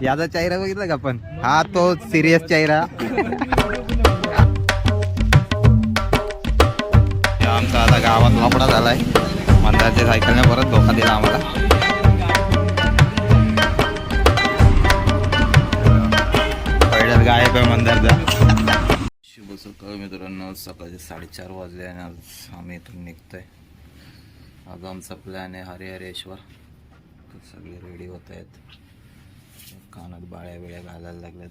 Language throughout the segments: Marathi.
याचा चेहरा बघितला का पण हा तो सिरियस चेहरा. आमचा आता गावात लफडा झालाय. मंदारच्या सायकलने परत धोका दिला आम्हाला. पैदल गायब आहे मंदारचा. शुभ सकाळ मित्रांनो. सकाळचे 4:30 वाजले आणि आज आम्ही इथून निघतोय. आज आमचा प्लॅन आहे हरिहरेश्वर. तर सगळे रेडी होत आहेत. कानात बाळ्या बिळ्या घालायला लागल्यात.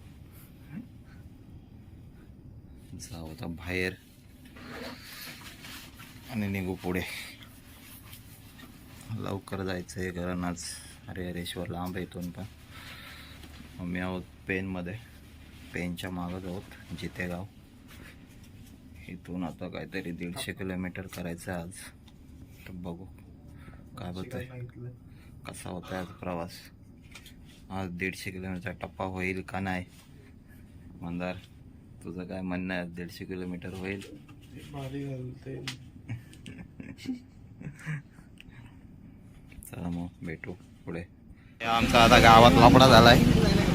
जाऊ आता बाहेर आणि निघू पुढे. लवकर जायचं आहे कारण आज हरिहरेश्वर लांब आहे इथून पण. आम्ही आहोत पेनमध्ये. पेनच्या मागत आहोत जितेगाव. इथून आता काहीतरी 150 किलोमीटर करायचं आज. तर बघू काय होतंय, कसा होता आज प्रवास. आज 150 किलोमीटरचा टप्पा होईल का नाही. मंदार तुझं काय म्हणणं आहे, 150 किलोमीटर होईल? चला मग भेटू पुढे. आमचा आता गावात लफडा झालाय.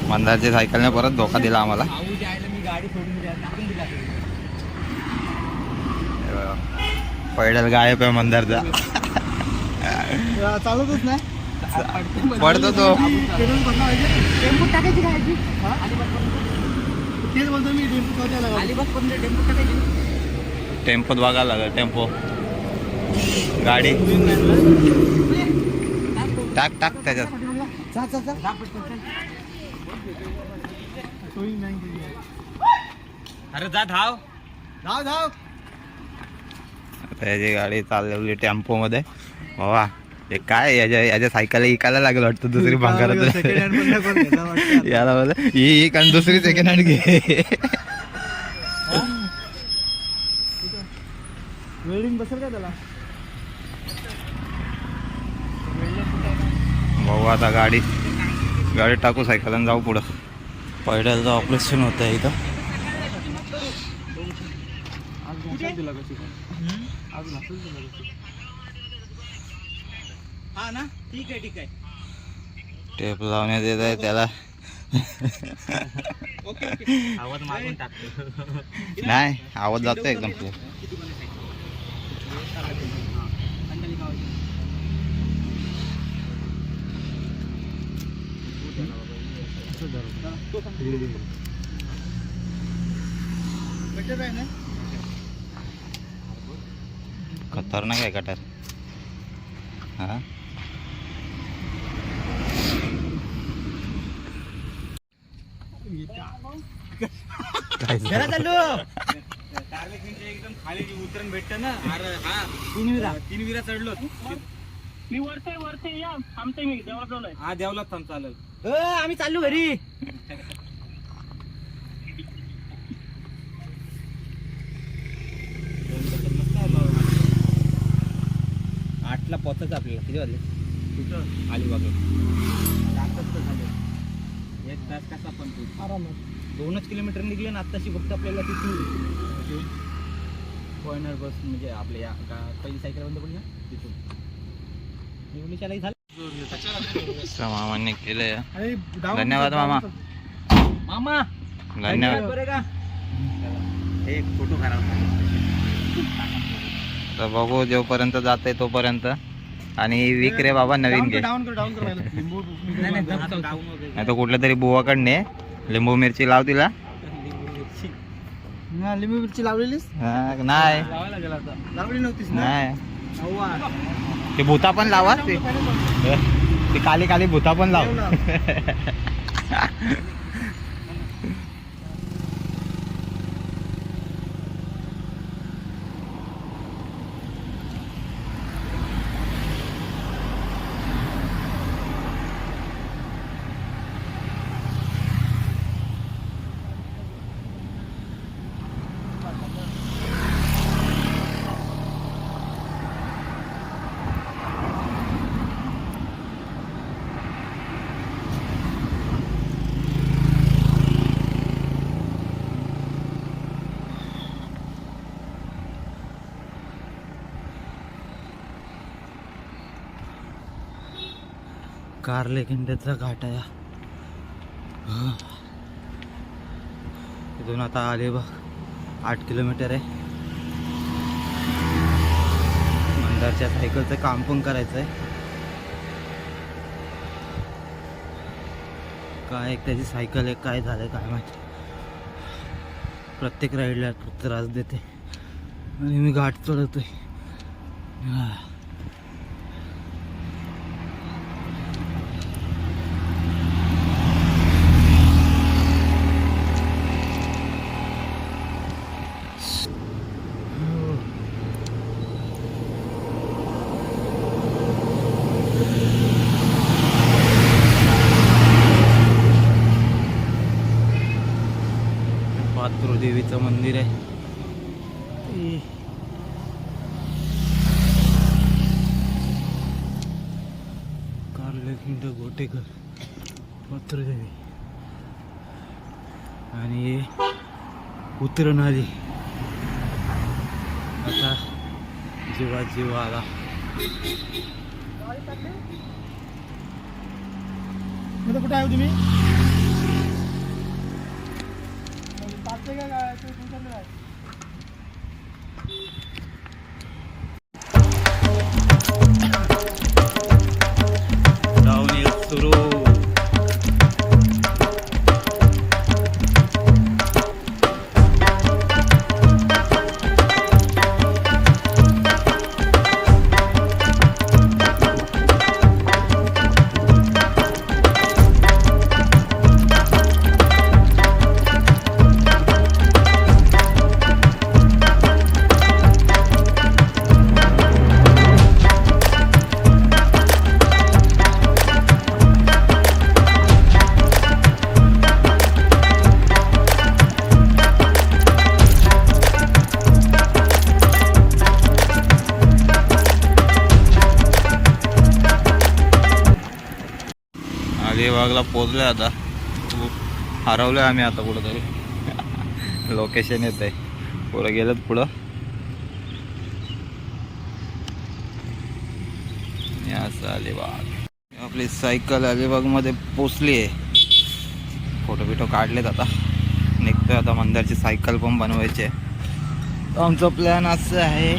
मंदारच्या सायकलने परत धोका दिला आम्हाला. पैदल गायब आहे मंदारचा. चालतच नाही. पडतो तो. टेम्पोत बघायला लागेल. टेम्पो गाडी टाक टाक त्याच्यात. अरे जा धाव धाव धाव. त्याची गाडी चालवली टेम्पो मध्ये. बाबा हे काय याच्या सायकल इकायला लागलं वाटतं. दुसरी भांगारात याला बोल ही कारण दुसरी सेकंड हँड घे. वेल्डिंग बसेल का त्याला. भाऊ आता गाडी टाकू सायकल आणि जाऊ पुढं. पैदलचं ऑपरेशन होतं आहे इथं. हा ना, ठीक आहे ठीक आहे. टेप लावण्यात येत आहे त्याला. आवाज मागून टाकतो. नाही आवाज जातो एकदम क्लिअर. खतरनाक आहे कटर. हा एकदम खाली उतरण भेटत ना. अरे हा 3 विरा चढलो. मी वरते या थांबते. मी देवळात चाललोय. हा देवलात थांब चालेल. आम्ही चाललो घरी. आठला पोचायचं आपल्याला. किती वाजले? कुठं? अलिबागला. 1 तास कसा पण तू आरामात 2च किलोमीटर निघले ना आत्ताशी. फक्त आपल्याला तिथून पॉइंटर बस म्हणजे आपल्या या पहिली सायकल बंद पडली ना तिथून निवडीच्यालाही झालं. मामाने केलंय. धन्यवाद मामा. मामा धन्यवाद. बरं का. एक फोटो करा. तर बघू जोपर्यंत जाते तोपर्यंत. आणि विक्रे बाबा नवीन घे. नाही तर कुठल्या तरी बुवाकडने लिंबू मिरची लाव तिला. लिंबू मिरची लावलेलीस? नाही लावली नव्हतीस ना. नाही ते भूता पण लावा. ते काली काली भूता पण लाव. कारले खिंड्याचा घाट आहे. इथून आता आले बघ 8 किलोमीटर आहे. मंदारच्या सायकलचं काम पण करायचं आहे. काय एक त्याची सायकल आहे, काय झालं काय माहिती. प्रत्येक राईडला त्रास देते आणि मी घाट चढवतोय. देवीचं मंदिर आहे. कारलखिंड गोटेकर पात्रदेवी आणि उतरण आली. आता जीवा जीवा आला. कुठे आहे तुम्ही? डाऊनहिल सुरू. अलिबागला पोचलोय आता. हरवलोय आम्ही आता कुठंतरी. लोकेशन येत आहे. पुढं गेलं पुढं. असं अलिबाग. आपली सायकल अलिबागमध्ये पोचली आहे. फोटो बिटो काढलेत. आता निघतोय. आता मंदारची सायकल पण बनवायची आहे. आमचं प्लॅन असं आहे.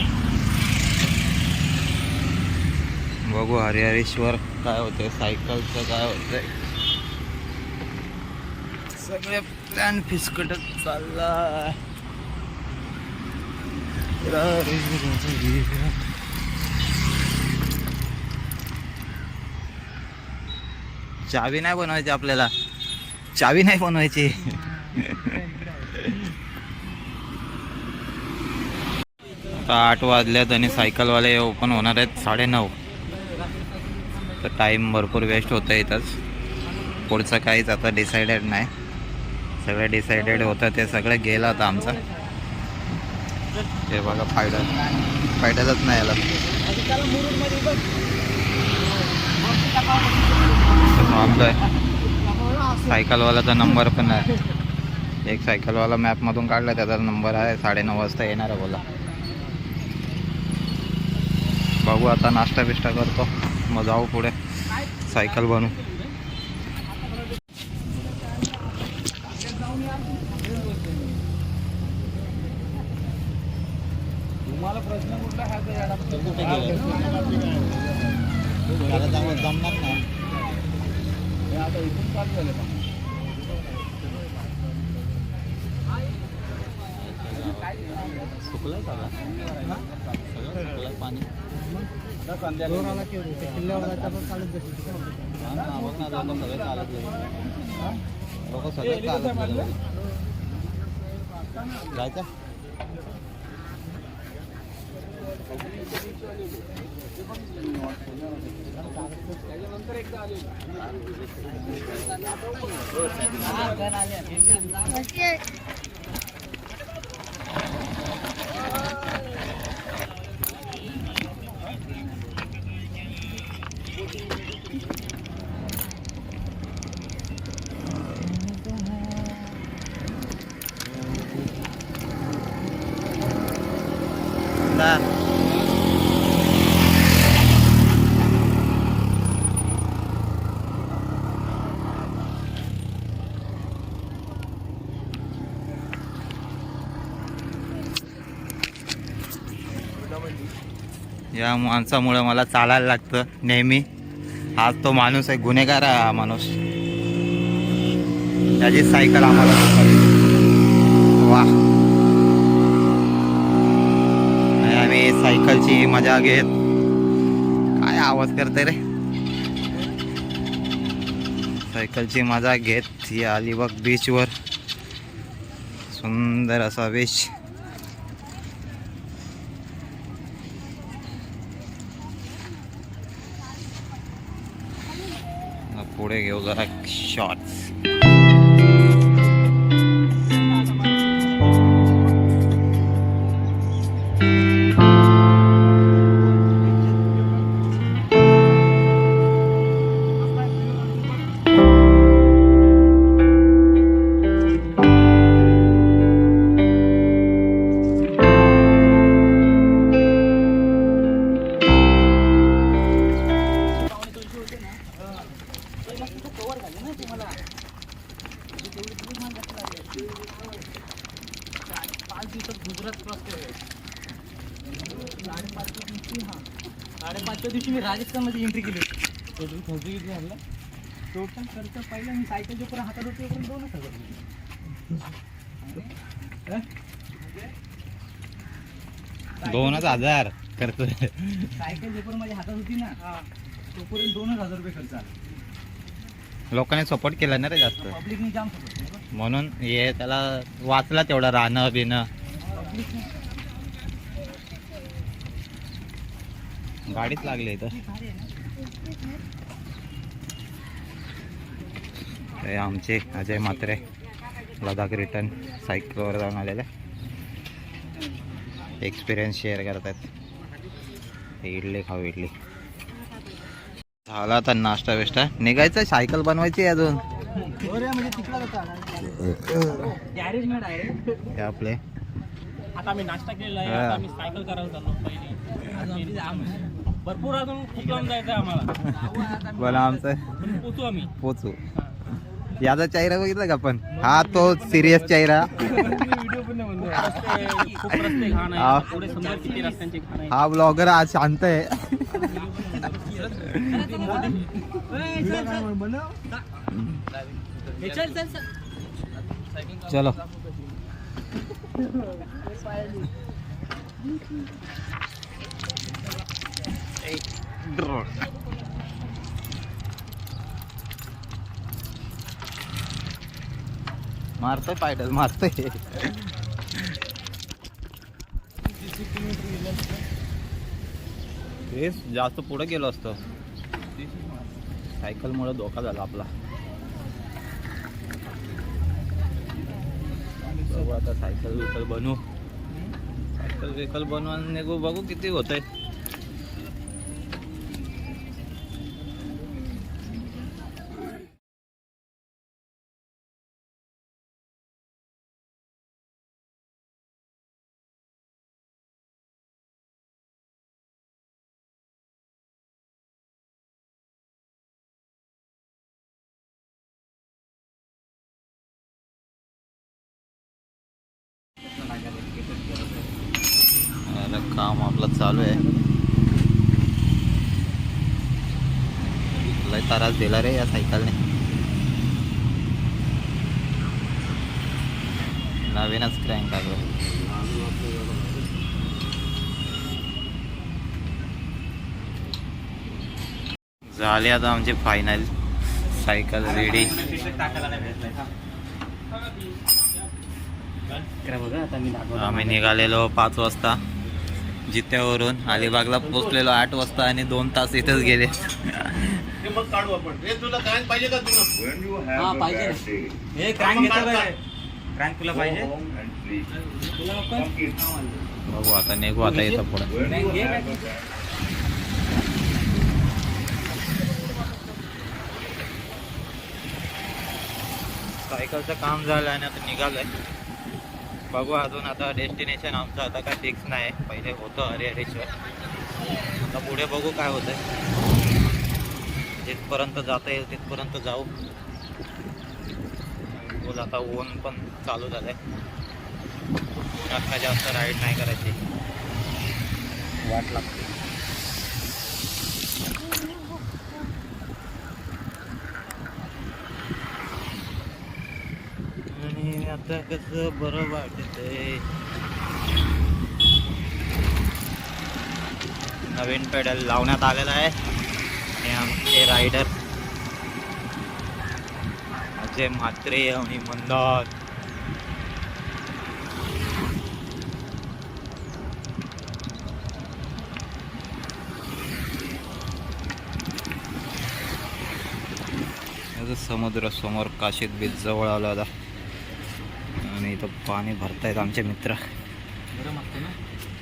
बघू हरिहरेश्वर काय होते, सायकलचं काय होतंय. सगळे प्लॅन फिसकटत चालला. चावी नाही बनवायची आपल्याला. चावी नाही बनवायची. आता 8 वाजल्यात आणि सायकलवाले ओपन होणार आहेत 9:30. तर टाईम भरपूर वेस्ट होतं इथंच. पुढचं काहीच आता डिसाइडेड नाही. सगळं डिसाइडेड होतं ते सगळं गेलं आता आमचं. हे बघा फायदाच नाही आला. थांबलोय. सायकलवाल्याचा नंबर पण आहे. एक सायकलवाला मॅपमधून काढला, त्याचा नंबर आहे. 9:30 वाजता येणार आहे बोला. बघू आता नाश्ता बिष्टा करतो, मग जाऊ पुढे सायकल बनवू. तुम्हाला प्रश्न कुठला जमणार नाही. आता इथून चालू झालं सुकलाय सगळं पाणी. किल्ल्यावर जायचं पण चालत सगळे चालत लोक सगळे चालत जायचं. या माणसामुळे मला चालायला लागतं नेहमी. हाच तो माणूस आहे, गुन्हेगार आहे हा माणूस. त्याची सायकल आम्हाला वा. आम्ही सायकलची मजा घेत. काय आवाज करते रे. सायकलची मजा घेत ही अलिबाग बीचवर. सुंदर असा बीच. पुढे घेऊ जरा शॉर्ट्स. साडेपाचच्या दिवशी मी राजस्थानमध्ये एंट्री केली. टोटल खर्च किती झाला? टोटल खर्च पहिला मी सायकल जोपर्यंत हातात होते पण 2,000 $2,000 खर्च. सायकल जोपर्यंत माझ्या हातात होती ना तोपर्यंत 2,000 रुपये खर्च आला. लोकांनी सपोर्ट केला ना रे जास्त, पब्लिकने जाम सपोर्ट. म्हणून हे त्याला वाचला तेवढं राहणं बिणं. गाडीच लागली इथं. हे आमचे अजय म्हात्रे लडाख रिटर्न सायकलवर जाऊन आलेले, एक्सपिरियन्स शेअर करतात. इडली खाऊ इडली. झाला तर नाश्ता बिष्टा, निघायचं. सायकल बनवायची आहे अजून. गॅरेजमेंट आहे हे आपले आता आम्ही नाश्ता केलेला आहे. आता आम्ही सायकल करायला चाललो पहिली. भरपूर अजून खूप लांब जायचं आहे आम्हाला. बोला आमचं पण पोचू आम्ही. पोचू. याचा चेहरा बघितला का पण? हा तो सिरियस चेहरा. व्हिडिओ पण नाही बनवला. खूप रस्ते घाण आहे. पुढे समजा किती रस्त्यांचे घाण आहे. हा ब्लॉगर आज शांत आहे. चलो मारतोय पायडल मारतोय. तेच जास्त पुढे गेलो असतो. सायकलमुळे धोका झाला आपला. बघू आता सायकल विकल बनवू. सायकल विकल बनवून निघू. बघू किती होतंय. काम आपलं चालू आहे. लय त्रास दिला रे या सायकलने. नवीनच क्रँक टाकलं. झाले आता आमचे फायनल. Cycle ready. आम्ही निघालेलो 5 वाजता जित्यावरून. अलिबागला पोहोचलेलो 8 वाजता आणि 2 तास इथेच गेले. मग काढू आपण. तुला क्रँक पाहिजे का तुला? हा पाहिजे. हे क्रँक घेतो काय? क्रँक तुला पाहिजे? तुला बघू आता निघू आता इथं पुढे. सायकलचं काम झालं आणि आता निघालंय. बघू अजून आता डेस्टिनेशन आमचं आता काय फिक्स नाही. पहिले होतं हरिहरेश्वर. आता पुढे बघू काय होतंय. जिथपर्यंत जाता येईल तिथपर्यंत जाऊ. बोल आता ऊन पण चालू झालंय. जास्त राईड नाही करायची. वाट लागते. आणि आता कसं बरं वाटतंय. नवीन पेडल लावण्यात आलेला आहे आणि आमचे रायडर अजय म्हात्रे आणि मंदार समुद्र समोर काशीत बीच जवळ आला होता आणि इथं पाणी भरतायत आमचे मित्र.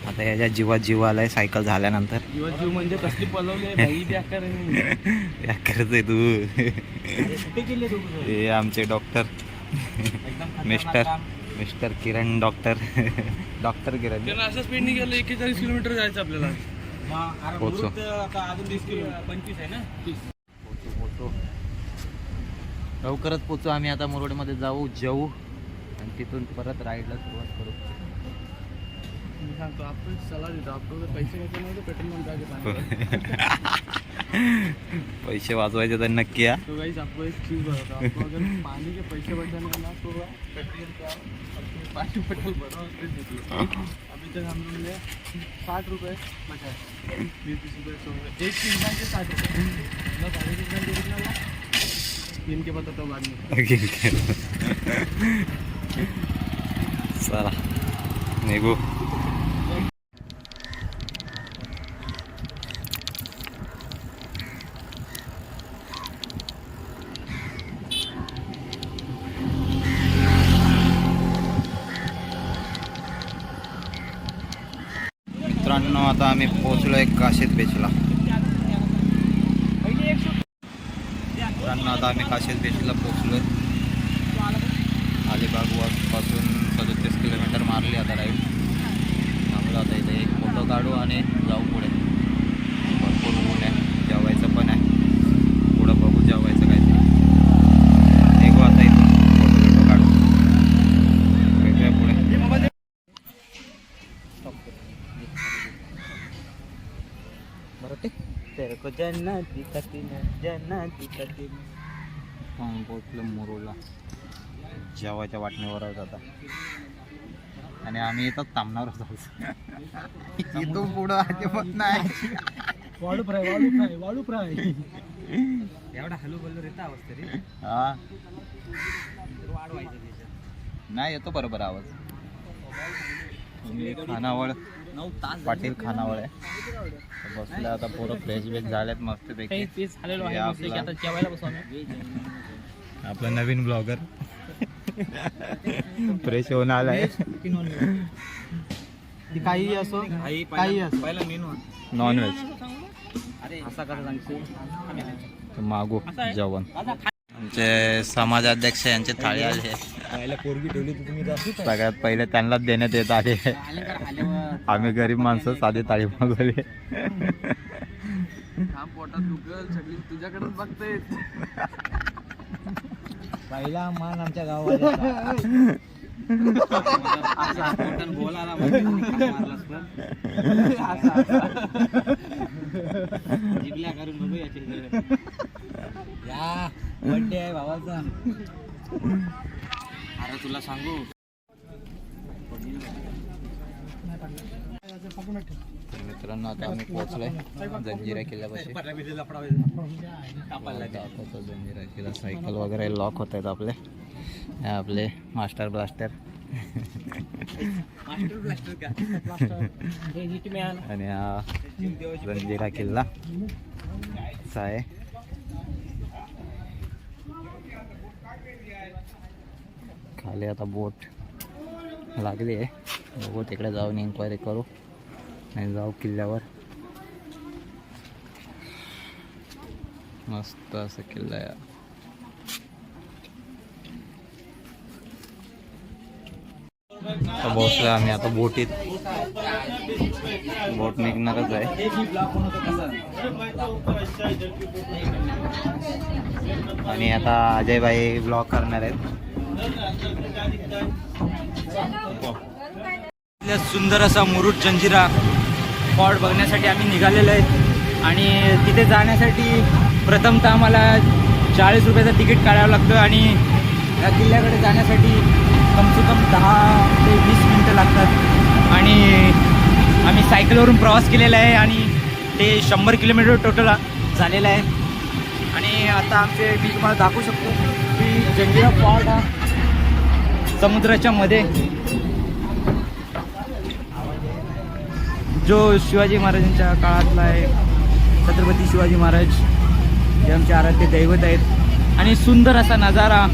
आता याच्या जीवात जीव आलाय सायकल झाल्यानंतर. जीव म्हणजे कसली पलवली आहे भाई व्याकरच आहे तू. हे आमचे डॉक्टर मिस्टर किरण डॉक्टर किरण. त्यांना असं स्पीडने गेलं 41 किलोमीटर जायचं आपल्याला. पोचो आता अजून 20 किलो 25 आहे ना 30. पोचो लवकरच पोचू आम्ही. आता मुरुडमध्ये जेवू आणि तिथून परत राईडला सुरुवात करू. मी सांगतो आपण सल्ला देतो. आपल्याला पैसे घ्यायचे नव्हते पेट्रोल पंप जागे पैसे वाचवायचे तर नक्की या. तो गाइस आपको एक चीज बताता हूं. आपको अगर पानी के पैसे बचाने का ना तो पेट्रोल का अपने पानी पेट्रोल भरवा के देती. अभी तक हम लोग ने 60 रुपए बचाए. 20 रुपए 100 रुपए एक इंसान के 60 रुपए. ना गाड़ी के इंसान कितना हुआ इनके बताता हूँ बाद में. चला निघू. मित्रांनो आता आम्ही पोहोचलोय काशीत बीचला. मित्रांनो आता आम्ही काशीत बीचला पोहोचलोय. अलिबाग पासून 37 किलोमीटर मारली आता राईड. आम्हाला आता इथे एक फोटो काढू आणि जाऊ पुढे. भरपूर ऊन आहे, जेवायचं पण आहे. पुढं बघू जेवायचं काहीतरी. निघू आता इथून फोटो काढू. वेगळ्या पुढे तेरे को जन्नत दिखती है जन्नत दिखती है. पोचलो मुरुडला. जेवायच्या वाटणीवरच आता आणि आम्ही इथं थांबणार होतो. इथून पुढं अजिबात नाही. वाळू फ्राय एवढा हलू बोललो रे आवाज तरी. हा वाढवायचं नाही येतो बरोबर आवाज. खानावळ पाटील खानावळ आहे. बसलं आता पोरं फ्रेश बेश झालेत मस्त पैकी. आपला नवीन ब्लॉगर फ्रेश होऊन आलाय. काही असो काही असो पहिला मेनू नॉनव्हेज अरे असा कसा सांगतो मागू जेवण. आमचे समाजाध्यक्ष यांचे थाळी आले. पोरगी ठेवली तुम्ही सगळ्यात पहिले त्यांनाच देण्यात येत आले. आम्ही गरीब माणसं साधी थाळी मागवली. पोटात दुखल सगळी तुझ्याकडेच बघते. पहिला मान आमच्या गावाला बोलायला जिबल्या करून बघू या बर्थडे आहे भावाचा. अरे तुला सांगू मित्रांनो आता आम्ही पोहोचलोय जंजिरा किल्ल्यापाशी. जंजिरा किल्ला सायकल वगैरे लॉक होत आहेत आपले. हे आपले मास्टर ब्लास्टर आणि हा जंजिरा किल्ला असा आहे. खाली आता बोट लागली आहे. बघू तिकडे जाऊन इन्क्वायरी करू आणि जाऊ किल्ल्यावर. मस्त असं किल्ला आहे. पोहोचलो आम्ही आता बोटीत. बोट निघणारच आहे. आणि आता अजय भाई ब्लॉग करणार आहेत. सुंदर असा मुरुड जंजिरा फॉर्ट बघण्यासाठी आम्ही निघालेलो आहे. आणि तिथे जाण्यासाठी प्रथमतः आम्हाला 40 रुपयाचं तिकीट काढावं लागतं आणि या किल्ल्याकडे जाण्यासाठी कम से कम 10 ते 20 मिनटं लागतात. आणि आम्ही सायकलवरून प्रवास केलेला आहे आणि ते 100 किलोमीटर टोटल झालेलं आहे. आणि आता आमचे मी तुम्हाला दाखवू शकतो की जंजिरा फॉर्ट हा समुद्राच्या मध्ये जो शिवाजी महाराजांच्या काळातला आहे. छत्रपती शिवाजी महाराज हे आमचे आराध्य दैवत आहेत आणि सुंदर असा नजारा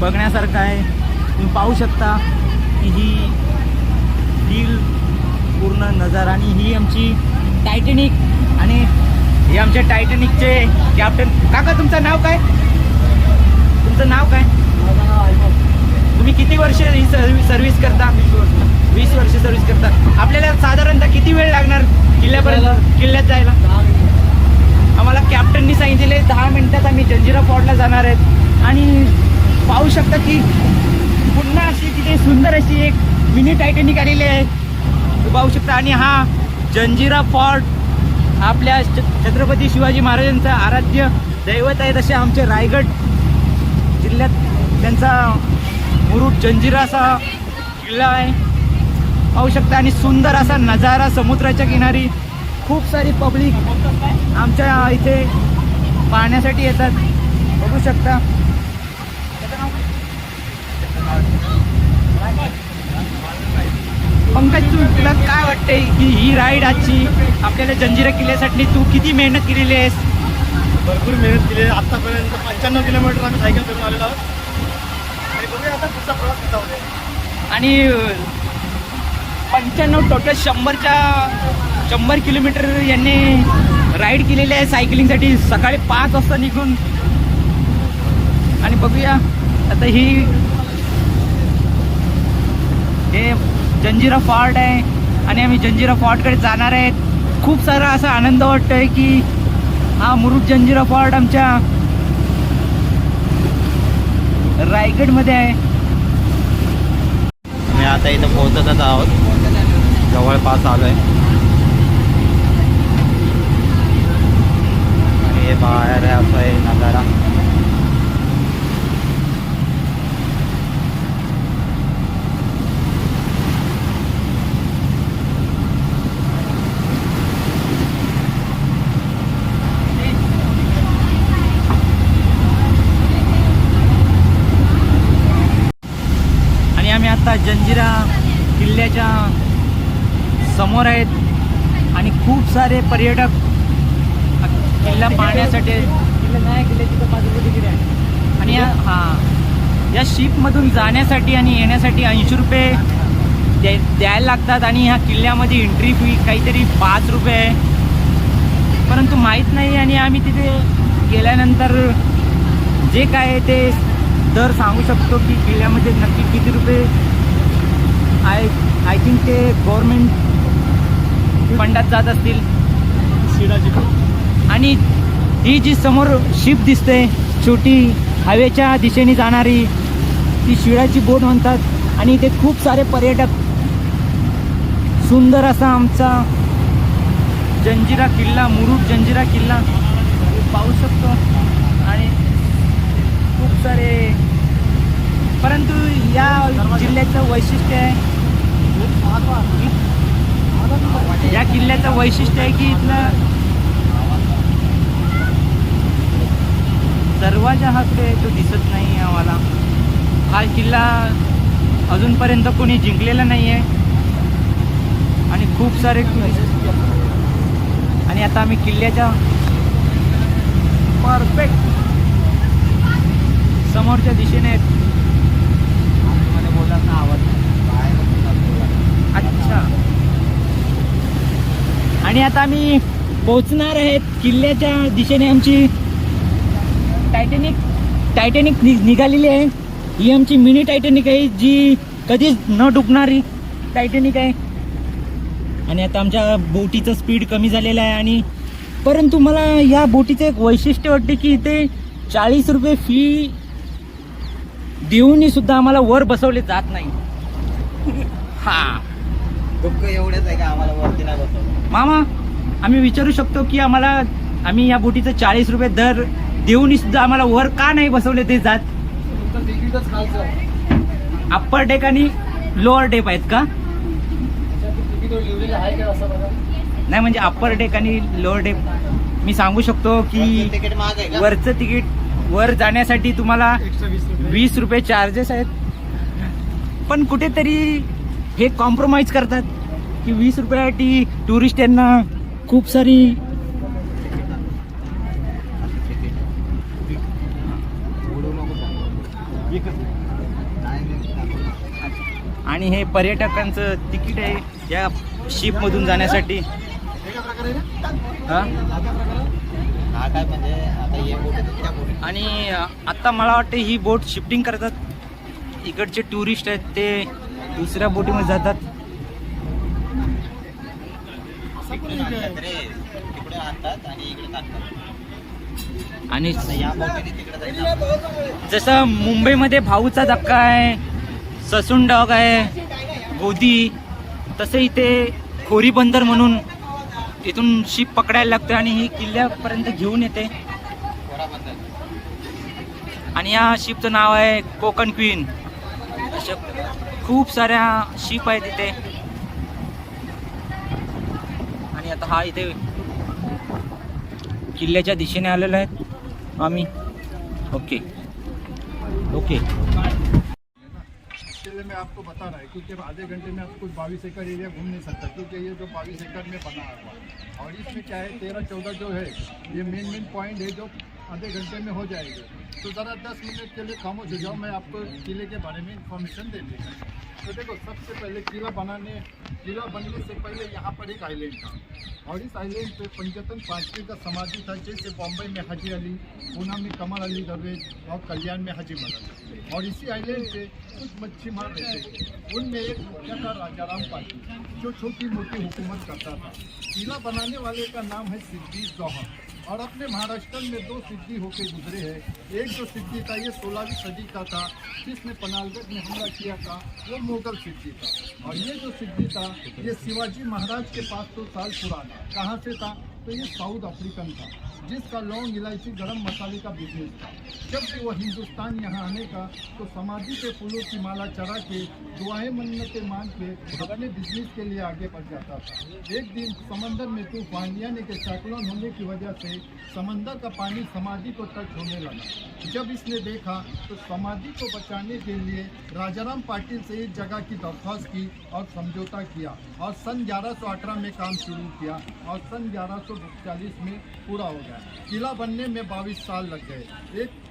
बघण्यासारखा आहे. तुम्ही पाहू शकता की ही पूर्ण नजारा. आणि ही आमची टायटॅनिक आणि हे आमच्या टायटॅनिकचे कॅप्टन. काका तुमचं नाव काय? तुमचं नाव काय? तुम्ही किती वर्ष ही सर्व्हिस करता? 20 वर्ष सर्व्हिस करता. आपल्याला साधारणतः किती वेळ लागणार किल्ल्यात जायला? आम्हाला कॅप्टननी सांगितलेले 10 मिनिटात आम्ही जंजिरा फॉर्टला जाणार आहेत. आणि पाहू शकता की पुन्हा अशी तिथे सुंदर अशी एक मिनी टायटॅनिक आलेली आहे. पाहू शकता. आणि हा जंजिरा फॉर्ट आपल्या छत्रपती शिवाजी महाराजांचा आराध्य दैवत आहे. तसे आमचे रायगड जिल्ह्यात त्यांचा मुरुड जंजिरा असा किल्ला आहे. पाहू शकता. आणि सुंदर असा नजारा समुद्राच्या किनारी. खूप सारी पब्लिक आमच्या इथे पाहण्यासाठी येतात. बघू शकता. पंकज तुला काय वाटतंय की ही राईड आजची आपल्याला जंजिरा किल्ल्यासाठी तू किती मेहनत केलेली आहेस? भरपूर मेहनत केली आहे. आतापर्यंत 95 किलोमीटर आम्ही सायकल करून आलेलो आहोत आणि बघूया आता पुढचा प्रवास कसा होतो. आणि 95 टोटल 100 किलोमीटर यांनी राईड केलेली आहे सायकलिंगसाठी सकाळी 5 वाजता निघून. आणि बघूया आता हे जंजिरा फॉर्ट आहे आणि आम्ही जंजिरा फॉर्टकडे जाणार आहेत. खूप सारा असा आनंद वाटतोय की हा मुरुड जंजिरा फॉर्ट आमच्या रायगडमध्ये आहे. आम्ही आता इथं पोहोचतच आहोत. जवळपास आलो आहे. आणि हे बाहेर आहे असं आहे नजारा. आम्ही आता जंजिरा किल्ल्याच्या समोर आहेत आणि खूप सारे पर्यटक किल्ला पाहण्यासाठी आणि या शिपमधून जाण्यासाठी आणि येण्यासाठी 80 रुपये द्यायला लागतात. आणि ह्या किल्ल्यामध्ये एंट्री फी काहीतरी 5 रुपये आहे. परंतु माहीत नाही. आणि आम्ही तिथे गेल्यानंतर जे काय आहे ते दर सांगू शकतो की किल्ल्यामध्ये नक्की किती रुपये आहे. आय थिंक ते गव्हर्मेंट फंडात जात असतील. आणि ही जी समोर शिप दिसते छोटी हवेच्या दिशेने जाणारी ती शिळाची बोट म्हणतात. आणि इथे खूप सारे पर्यटक. सुंदर असा आमचा जंजिरा किल्ला मुरुड जंजिरा किल्ला पाहू शकतो. आणि खूप सारे. परंतु या जिल्ह्याचं वैशिष्ट्य आहे या किल्ल्याचं वैशिष्ट्य आहे की इथलं दरवाजा हा तो दिसत नाही आम्हाला. हा किल्ला अजूनपर्यंत कोणी जिंकलेला नाही आहे. आणि खूप सारे. आणि आता आम्ही किल्ल्याच्या परफेक्ट समोरच्या दिशेने आहेत. अच्छा. आणि आता आम्ही पोहोचणार आहेत किल्ल्याच्या दिशेने. आमची टायटॅनिक निघालेली आहे. ही आमची मिनी टायटॅनिक आहे जी कधीच न डुबणारी टायटॅनिक आहे. आणि आता आमच्या बोटीचं स्पीड कमी झालेलं आहे. आणि परंतु मला या बोटीचं एक वैशिष्ट्य वाटते की इथे 40 रुपये फी देऊनही सुद्धा आम्हाला वर बसवले जात नाही. हा दुःख एवढंच आहे का आम्हाला वरती नाही बसवलं. मामा आम्ही विचारू शकतो की आम्ही या बोटीचं 40 रुपये दर देऊनही सुद्धा आम्हाला वर का नाही बसवले ते जात? अप्पर डेक आणि लोअर डेक आहेत का? नाही म्हणजे अप्पर डेक आणि लोअर डेक मी सांगू शकतो की तिकीट महाग आहे का? वरचं तिकीट वर जाण्यासाठी तुम्हाला 20 रुपये चार्जेस आहेत, पण कुठेतरी हे कॉम्प्रोमाइज करतात की 20 रुपयासाठी टुरिस्ट यांना खूप सारी आणि हे पर्यटकांचं तिकीट आहे या शिप मधून जाण्यासाठी. हा? हा काय म्हणजे आता हे बोट आहे, त्या बोट आहे. आणि आता मला वाटतं ही बोट शिफ्टिंग करतात. इकडचे टुरिस्ट आहेत ते दुसऱ्या बोटीमध्ये जातात. तिकडून आणतात रे, तिकडे आणतात आणि इकडे टाकतात. आणि आता या बोटीने तिकडे जायचं. जसं मुंबईमध्ये भाऊचा धक्का आहे, ससून डॉग आहे, गोदी, तसं इथे खोरी बंदर म्हणून इथून शिप पकडायला लागतं आणि ही किल्ल्यापर्यंत घेऊन येते. आणि या शिपचं नाव आहे कोकण क्वीन. अशा खूप साऱ्या शिप आहेत इथे. आणि आता हा इथे किल्ल्याच्या दिशेने आलेलो आहे आम्ही. Okay okay. इसलिए मैं आपको बता रहा है क्योंकि आधे घंटे में आप कुछ 22 एकड़ एरिया घूम नहीं सकता, क्योंकि ये जो 22 एकड़ में बना हुआ है और इसमें क्या है 13-14 जो है ये मेन पॉइंट है जो आधे घंटे में हो जाएंगे. तो ज़रा 10 मिनट के लिए खामोश हो जाओ, मैं आपको किले के बारे में इंफॉर्मेशन दे दूँगा. तो देखो सबसे पहले किला बनने से पहले यहाँ पर एक आइलैंड था और इस आइलैंड पे पंचतन पांचवी का समाधि था. जैसे बॉम्बे में हाजी अली, पूना में कमल अली दरवेज और कल्याण में हाजी मदन. और इसी आइलैंड पे कुछ मच्छी मार रहते थे. उनमें एक मुखिया था राजाराम पाटिल जो छोटी मोटी हुकूमत करता था. किला बनाने वाले का नाम है सिद्दी जौहर और अपने महाराष्ट्र में 2 सिद्दी होकर गुजरे हैं. एक जो सिद्दी था ये 16वीं सदी का था जिसने पनालगढ़ में हमला किया था, वो मुगल सिद्दी था. और ये जो सिद्दी था ये शिवाजी महाराज के 500 साल पुराना. कहाँ से था? तो ये साउथ अफ्रीकन था जिसका लौंग इलायची गरम मसाले का बिजनेस था. जब भी वो हिंदुस्तान यहाँ आने का तो समाधि पे फूलों की माला चढ़ा के दुआएं मन्नतें मांग के अपने बिजनेस के लिए आगे बढ़ जाता था. एक दिन समंदर में तूफान यानी कि साइक्लोन होने की वजह से समंदर का पानी समाधि को टच होने लगा. जब इसने देखा तो समाधि को बचाने के लिए राजाराम पाटिल से इस जगह की दरख्वास्त की और समझौता किया और सन 1118 में काम शुरू किया और सन 1142 में पूरा हो गया. किला बनने में 22 साल लग गए. एक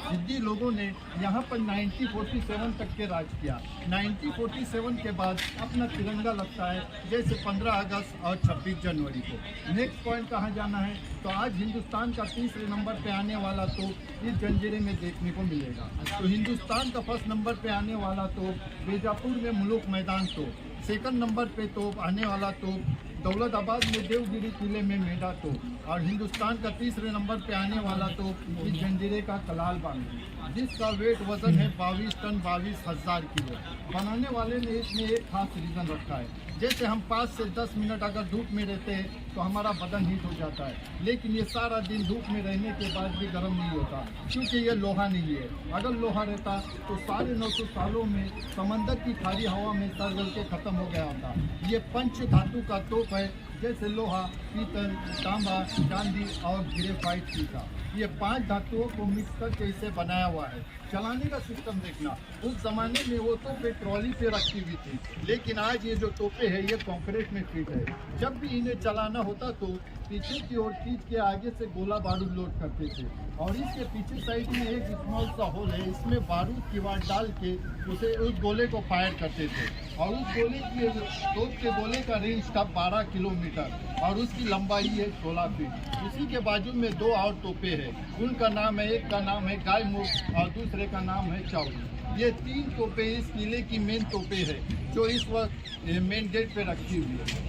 सिद्दी लोगों ने यहाँ पर 1947 तक के राज किया. 1947 के बाद अपना तिरंगा लगता है जैसे 15 अगस्त और 26 जनवरी को. नेक्स्ट पॉइंट कहाँ जाना है? तो आज हिंदुस्तान का 3 नंबर पे आने वाला तो इस जंजीरे में देखने को मिलेगा. तो हिंदुस्तान का 1 नंबर पे आने वाला तो बीजापुर में मुलुक मैदान तो, 2 नंबर पे तो आने वाला तो दौलताबाद में देवगिरी किले में मेढा तो, और हिंदुस्तान का 3 नंबर पे आने वाला तो इस जंजीरे का कलाल बांध जिसका वेट वजन है 22 टन 22,000 किलो. बनाने वाले ने इसमें एक खास रीज़न रखा है. जैसे हम 5 से 10 मिनट अगर धूप में रहते हैं तो हमारा बदन हीट हो जाता है, लेकिन ये सारा दिन धूप में रहने के बाद भी गर्म नहीं होता क्योंकि ये लोहा नहीं है. अगर लोहा रहता तो 950 सालों में समंदर की खारी हवा में सर गल के ख़त्म हो गया होता. ये पंच धातु का तोप है जैसे लोहा, पीतल, तांबा, चांदी और ग्रेफाइट सीसा. ये 5 धातुओं को मिक्स करके इसे बनाया हुआ है. चलाने का सिस्टम देखना, उस ज़माने में वो तोपें ट्रॉली पे रखी हुई थी, लेकिन आज ये जो तोपें हैं ये कंक्रीट में फिट है. जब भी इन्हें चलाना होता तो पीछे की ओर खींच के आगे से गोला बारूद लोड करते थे और इसके पीछे साइड में एक स्मॉल सा होल है, इसमें बारूद की वाट डाल के उसे उस गोले को फायर करते थे. और उस गोले की तोप के गोले का रेंज था 12 किलोमीटर और उसकी लंबाई है 16 फीट. उसी के बाजू में 2 और तोपें हैं. उनका नाम है, एक का नाम है गायमुख और दूसरे का नाम है चाउरी. ये 3 तोपें इस किले की मेन तोपें हैं जो इस वक्त मेन गेट पे रखी हुई है.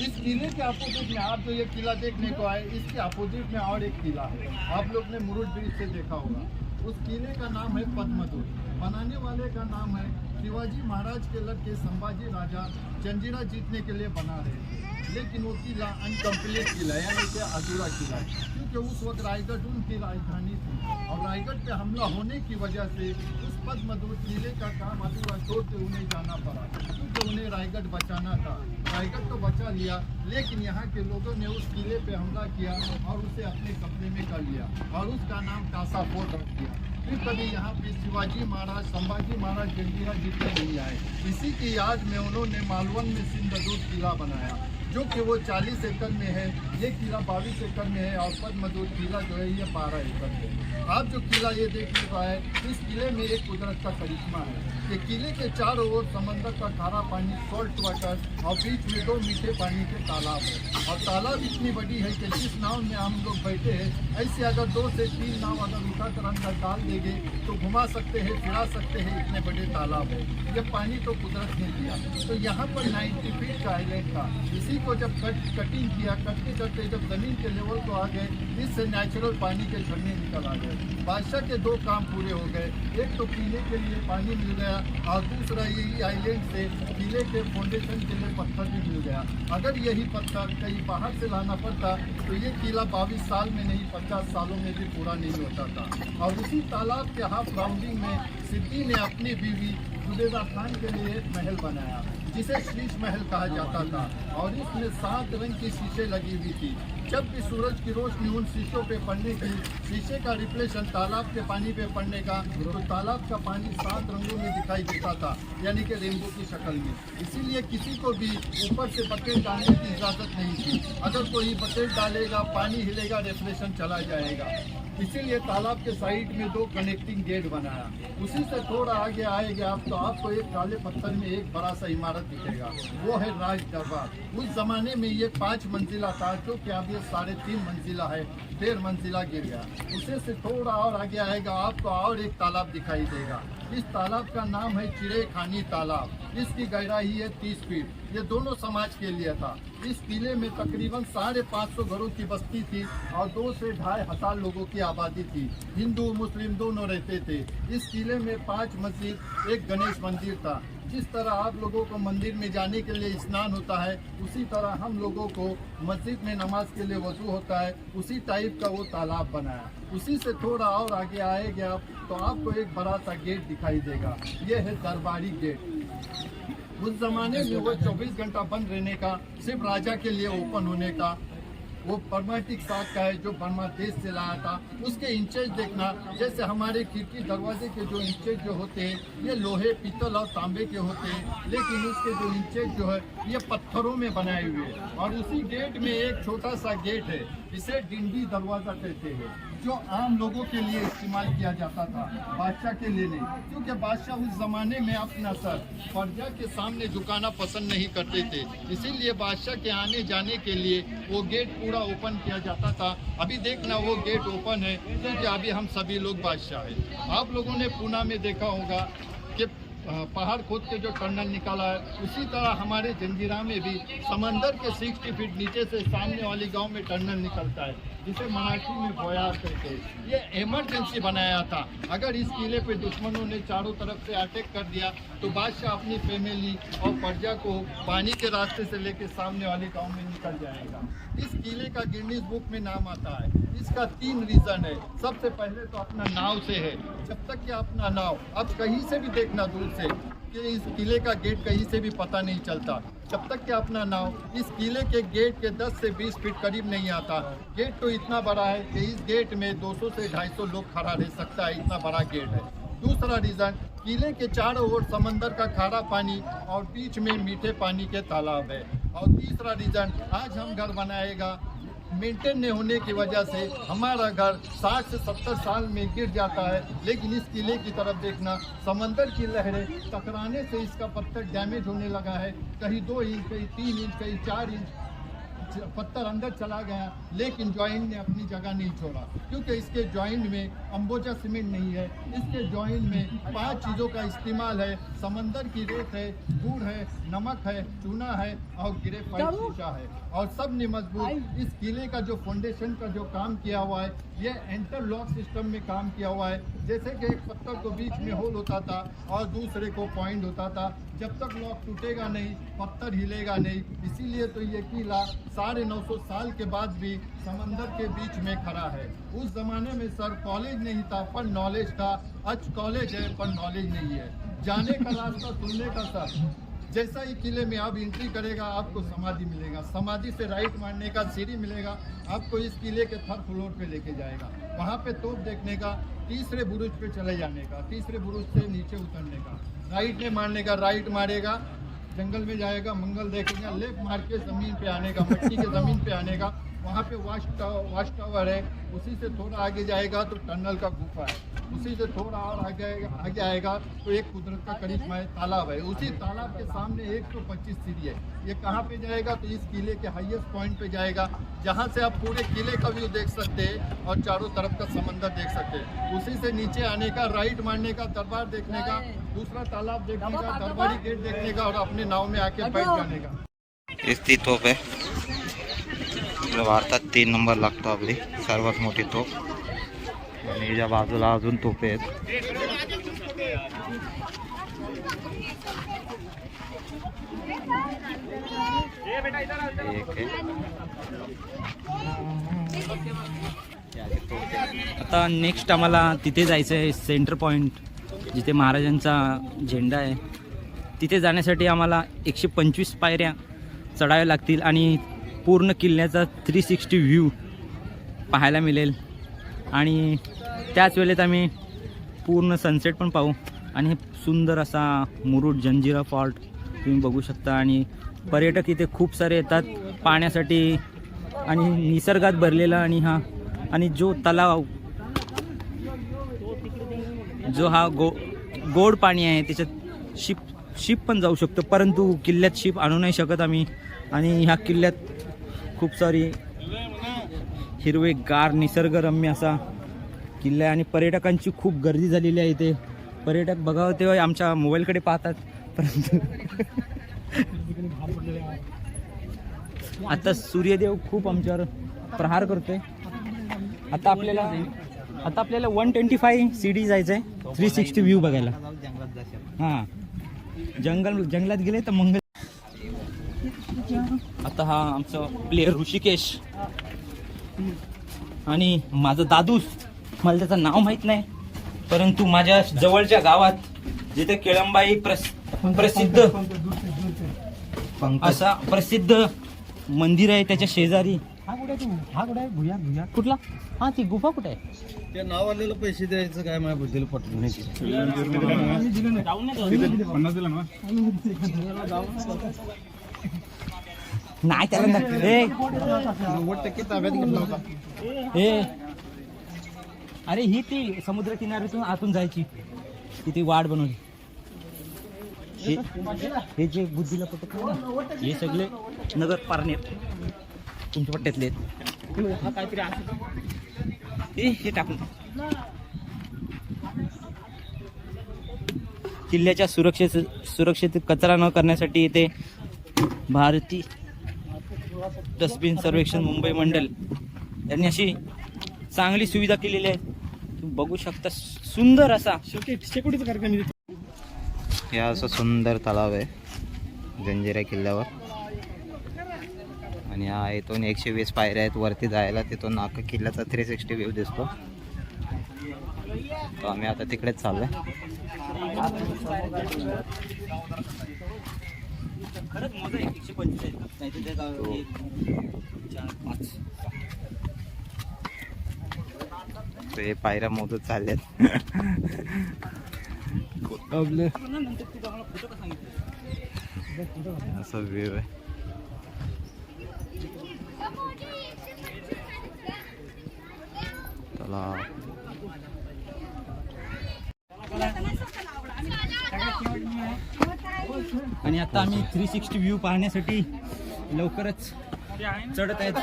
इस किले के अपोजिट में आप जो ये किला देखने को आए, इसके अपोजिट में और एक किला है. आप लोग ने मुरुड ब्रिज से देखा होगा. उस किले का नाम है पद्मदुर्ग. बनाने वाले का नाम है शिवाजी महाराज के लड़के संभाजी राजा जंजीरा जीतने के लिए बना रहे थे. लेकिन वो किला अनकम्प्लीट किला है, यानी कि अधूरा किला है, क्योंकि उस वक्त रायगढ़ उनकी राजधानी थी और रायगढ़ पे हमला होने की वजह से उस पद्मदूत किले का काम अधूरा छोड़ के उन्हें जाना पड़ा, क्योंकि उन्हें रायगढ़ बचाना था। रायगढ़ तो बचा लिया, लेकिन यहाँ के लोगों ने उस किले पे हमला किया और उसे अपने कब्जे में कर लिया और उसका नाम कासा फोर्ट रख दिया। फिर कभी यहाँ पे शिवाजी महाराज, संभाजी महाराज, जंजीरा जीतने नहीं आए। इसी की याद में उन्होंने मालवन में सिंधदूत किला बनाया, जो कि वो 40 एकड़ में है, ये किला 22 एकड़ में है और पद्मदूत किला जो है ये 12 एकड़ में है। आप जो किला ये देख रहा है, इस किले में एक कुदरत का करिश्मा है कि किले के चारों ओर समंदर का खारा पानी, सॉल्ट वाटर, और बीच में 2 मीठे पानी के तालाब है। और तालाब इतनी बड़ी है कि जिस नाव में हम लोग बैठे हैं, ऐसे अगर 2 से 3 नाव अगर उठाकर अंदर डाल देंगे तो घुमा सकते हैं, फिरा सकते हैं, इतने बड़े तालाब है। ये पानी तो कुदरत ने दिया। तो यहाँ पर 90 फीट का आइलैंड था, इसी को जब कटिंग किया, करते करते जब जमीन के लेवल को आ गए, इससे नेचुरल पानी के झरने निकल आ गए। बादशाह के 2 काम पूरे हो गए, एक तो पीने के लिए पानी मिल गया और दूसरा यही आइलैंड से किले के फाउंडेशन के लिए पत्थर भी मिल गया। अगर यही पत्थर कहीं बाहर से लाना पड़ता तो ये किला 22 साल में नहीं 50 सालों में भी पूरा नहीं होता था। और उसी तालाब के हाफ राउंडिंग में सिद्दी ने अपनी बीवी जुबेदा खान के लिए एक महल बनाया, जिसे शीश महल कहा जाता था, और इसमें 7 रंग की शीशे लगी हुई थी। जब भी सूरज की रोशनी उन शीशों पे पड़ने की, शीशे का रिफ्लेक्शन तालाब के पानी पे पड़ने का, तो तालाब का पानी 7 रंगों में दिखाई देता था, यानी कि रेनबो की शक्ल में। इसीलिए किसी को भी ऊपर से बकेट डालने की इजाज़त नहीं थी। अगर कोई बकेट डालेगा, पानी हिलेगा, रिफ्लेक्शन चला जाएगा। इसीलिए तालाब के साइड में 2 कनेक्टिंग गेट बनाया। उसी से थोड़ा आगे आएंगे आप तो आपको एक काले पत्थर में एक बड़ा सा इमारत दिखेगा, वो है राज दरबार। उस जमाने में ये 5 मंजिला था, जो कि अब ये 3.5 मंजिला है, 1.5 मंजिला गिर गया। उसे से थोड़ा और आगे आएगा आपको और एक तालाब दिखाई देगा। इस तालाब का नाम है चिड़े खानी तालाब। इसकी गहराई है 30 फीट। ये दोनों समाज के लिए था। इस किले में तकरीबन 550 घरों की बस्ती थी और 2 से 2,500 लोगों की आबादी थी। हिंदू मुस्लिम दोनों रहते थे। इस किले में 5 मस्जिद, 1 गणेश मंदिर था। जिस तरह आप लोगों को मंदिर में जाने के लिए स्नान होता है, उसी तरह हम लोगों को मस्जिद में नमाज के लिए वजू होता है। उसी टाइप का वो तालाब बनाया। उसी से थोड़ा और आगे आएंगे आप तो आपको एक बड़ा सा गेट दिखाई देगा। ये है दरबारी गेट। उस जमाने में वो 24 घंटा बंद रहने का, सिर्फ राजा के लिए ओपन होने का। वो परमाटिक साग का है, जो बर्मा देश से लाया था। उसके इंचेज देखना, जैसे हमारे खिड़की दरवाजे के जो इंचेज जो होते हैं, ये लोहे, पीतल और तांबे के होते हैं, लेकिन उसके जो इंचेज जो है ये पत्थरों में बनाए हुए हैं। और उसी गेट में एक छोटा सा गेट है, इसे डिंडी दरवाजा कहते हैं, जो आम लोगों के लिए इस्तेमाल किया जाता था, बादशाह के लिए नहीं। क्योंकि बादशाह उस जमाने में अपना सर प्रजा के सामने झुकाना पसंद नहीं करते थे, इसीलिए बादशाह के आने जाने के लिए वो गेट पूरा ओपन किया जाता था। अभी देखना वो गेट ओपन है, क्योंकि अभी हम सभी लोग बादशाह हैं। आप लोगों ने पूना में देखा होगा कि पहाड़ खोद के जो टनल निकाला है, उसी तरह हमारे जंजीरा में भी समंदर के 60 फीट नीचे से सामने वाली गांव में टनल निकलता है, जिसे मराठी में बोयार कहते हैं। ये इमरजेंसी बनाया था। अगर इस किले पे दुश्मनों ने चारों तरफ से अटैक कर दिया तो बादशाह अपनी फैमिली और प्रजा को पानी के रास्ते से लेके सामने वाले गांव में निकल जाएगा। इस किले का गिनीज बुक में नाम आता है। इसका 3 रीज़न है। सबसे पहले तो अपना नाव से है। जब तक कि अपना नाव, अब कहीं से भी देखना दूर से कि इस किले का गेट कहीं से भी पता नहीं चलता, जब तक कि अपना नाव इस किले के गेट के 10 से 20 फीट करीब नहीं आता। गेट तो इतना बड़ा है कि इस गेट में 200 से 250 लोग खड़ा रह सकता है, इतना बड़ा गेट है। दूसरा रीज़न, किले के चारों ओर समंदर का खारा पानी और बीच में मीठे पानी के तालाब है। और तीसरा रीज़न, आज हम घर बनाएगा, मेंटेन नहीं होने की वजह से हमारा घर 60 से 70 साल में गिर जाता है। लेकिन इस किले की तरफ देखना, समंदर की लहरें टकराने से इसका पत्थर डैमेज होने लगा है। कहीं 2 इंच, कहीं 3 इंच, कहीं 4 इंच पत्थर अंदर चला गया, लेकिन जॉइंट ने अपनी जगह नहीं छोड़ा, क्योंकि इसके जॉइंट में अंबोजा सीमेंट नहीं है। इसके जॉइंट में 5 चीज़ों का इस्तेमाल है। समंदर की रेत है, गुड़ है, नमक है, चूना है और ग्रेफाइट शीशा है, और सब ने मजबूत। इस किले का जो फाउंडेशन का जो काम किया हुआ है, ये इंटरलॉक सिस्टम में काम किया हुआ है। जैसे कि एक पत्थर को बीच में होल होता था और दूसरे को पॉइंट होता था, जब तक लॉक टूटेगा नहीं, पत्थर हिलेगा नहीं। इसीलिए तो ये किला 950 साल के बाद भी समंदर के बीच में खड़ा है। उस जमाने में सर कॉलेज नहीं था पर नॉलेज था, आज कॉलेज है पर नॉलेज नहीं है। जाने का रास्ता सुनने का सर, जैसा ही किले में आप एंट्री करेगा आपको समाधि मिलेगा, समाधि से राइट मारने का सीढ़ी मिलेगा, आपको इस किले के थर्ड फ्लोर पे लेके जाएगा। वहाँ पे तोप देखने का, तीसरे बुरुज पे चले जाने का, तीसरे बुरुज से नीचे उतरने का, राइट में मारने का, राइट मारेगा जंगल में जाएगा, मंगल देखेगा, लेफ्ट मार के ज़मीन पे आने का, मट्टी के ज़मीन पे आने का। वहाँ पे वाच टावर है, उसी से थोड़ा आगे जाएगा तो टनल का गुफा है, उसी से थोड़ा और आगे आएगा तो एक कुदरत का करिश्मा है, तालाब है। उसी तालाब के सामने 125 सीढ़ी है। ये कहाँ पे जाएगा तो इस किले के हाईएस्ट पॉइंट पे जाएगा, जहाँ से आप पूरे किले का व्यू देख सकते हैं और चारों तरफ का समंदर देख सकते हैं। उसी से नीचे आने का, राइट मारने का, दरबार देखने का, दूसरा तालाब देखने का, दरबारी गेट देखने का और अपने नाव में आके बैठ जाने का। हीच ती तोफ आहे, आपल्या भारतात 3 नंबर लागतो आपली सर्वात मोठी तोफ। आणि याच्या बाजूला अजून तोफे आहेत। एक आहे। आता नेक्स्ट आम्हाला तिथे जायचं आहे, सेंटर पॉईंट जिथे महाराजांचा झेंडा आहे। तिथे जाण्यासाठी आम्हाला 125 पायऱ्या चढाव्या लागतील आणि पूर्ण किल्ल्याचा 360 व्ह्यू पाहायला मिळेल आणि त्याच वेळेत आम्ही पूर्ण सनसेट पण पाहू। आणि सुंदर असा मुरुड जंजिरा फॉर्ट तुम्ही बघू शकता आणि पर्यटक इथे खूप सारे येतात पाहण्यासाठी आणि निसर्गात भरलेला आणि जो तलाव जो हा गोड पाणी आहे त्याच्यात शिप पण जाऊ शकतो, परंतु किल्ल्यात शिप आणू नाही शकत आम्ही। आणि ह्या किल्ल्यात खूप सारी हिरवेगार निसर्गरम्य असा किल्ला आहे आणि पर्यटकांची खूप गर्दी झालेली आहे इथे। पर्यटक बघावं तेव्हा आमच्या मोबाईलकडे पाहतात, परंतु आता सूर्यदेव खूप आमच्यावर प्रहार करतोय। आता आपल्याला 125 सीडी जायचं आहे 360 व्ह्यू बघायला। हां, जंगलात गेले तर मंगल। आता हा आमचा प्लेयर ऋषिकेश आणि माझा दादूस, मला त्याचं नाव माहीत नाही, परंतु माझ्या जवळच्या गावात जिथे केळंबाई प्रसिद्ध असा प्रसिद्ध मंदिर आहे त्याच्या शेजारी हा कुठे आहे भुया कुठला? हा ती गुफा कुठे आहे? ते नाव आलेलं पैसे द्यायचं काय माझ्या बुद्धीला पटलं नाही। नाही त्याला 90% ताब्यात घेतला होता। अरे ही ती समुद्र किनाऱ्यातून आतून जायची, तिथे वाट बनवली। हे जे बुद्धीला पटत नाही ना, हे सगळे नगर पारणे तुमच्या पट्ट्यातले काहीतरी हे टाकून। किल्ल्याच्या सुरक्षेत कचरा न करण्यासाठी इथे भारतीय डस्टबिन सर्वेक्षण मुंबई मंडल यांनी अशी चांगली सुविधा केलेली आहे, तुम्ही बघू शकता। सुंदर असा शेकोटीचा कार्यक्रम। या असं सुंदर तलाव आहे जंजिरा किल्ल्यावर आणि हा इथून 120 पायऱ्या आहेत वरती जायला। तिथून नाका किल्ल्याचा 360 व्ह्यू दिसतो। तर आम्ही आता तिकडेच चाललोय। खरंच मोजा 125 नाही तर 4 5 हे पायऱ्या मोजत चालल्यात। असा व्ह्यू आहे। तलाव आणि आता आम्ही 360 व्ह्यू पाहण्यासाठी लवकरच चढत आहेत।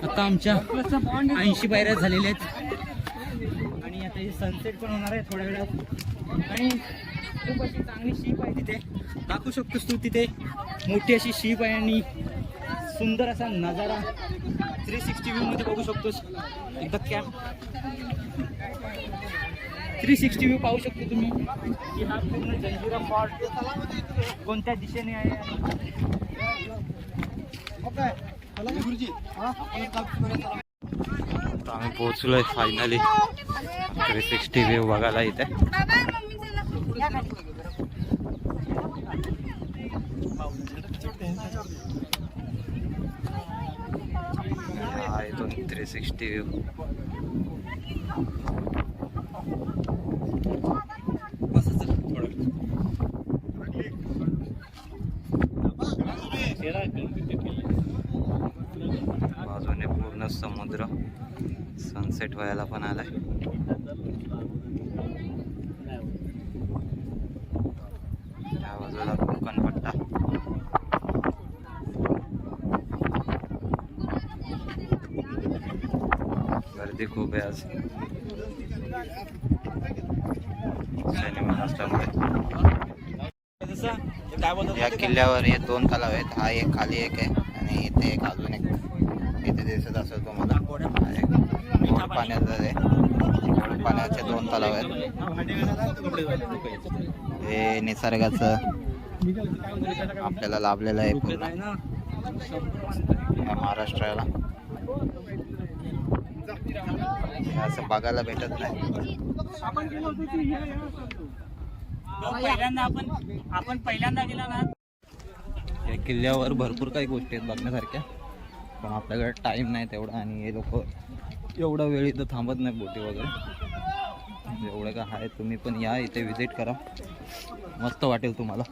आता आमच्या 80 पायऱ्या झालेल्या आहेत आणि आता हे सनसेट पण होणार आहे थोड्या वेळात। आणि खूप अशी चांगली शीप आहे तिथे, दाखवू शकतोस तू, तिथे मोठी अशी शीप आहे आणि सुंदर असा नजारा 360 व्ह्यू मध्ये बघू शकतोस। एकदा कॅम्प 360 व्ह्यू पाहू शकतो तुम्ही की हा पूर्ण जंजिरा फॉर्ट कोणत्या दिशेने आहे. आता आम्ही पोहोचलोय फायनली 360 व्ह्यू बघायला इथे. हा इथून 360 व्ह्यू. बाजूने पूर्ण समुद्र, सनसेट व्हायला पण आलाय. त्या बाजूला कोकण पट्टा. गर्दी खूप आहे आज शनिवार असल्यामुळे. या किल्ल्यावर हे 2 तलाव आहेत. हा एक खाली एक आहे आणि इथे एक अजून एक. इथे दिसत असेल तुम्हाला गोड पाण्याचं आहे. गोड पाण्याचे 2 तलाव आहेत. हे निसर्गाचं आपल्याला लाभलेलं आहे पूर्ण या महाराष्ट्राला. असं बघायला भेटत नाही. आपण पहिल्यांदा गेला ना. या किल्ल्यावर भरपूर काही गोष्टी आहेत बघण्यासारख्या, पण आपल्याकडे टाईम नाही तेवढा आणि हे लोक एवढा वेळ इथं थांबत नाही बोटी वगैरे. एवढं काय आहे, तुम्ही पण या इथे विजिट करा, मस्त वाटेल तुम्हाला.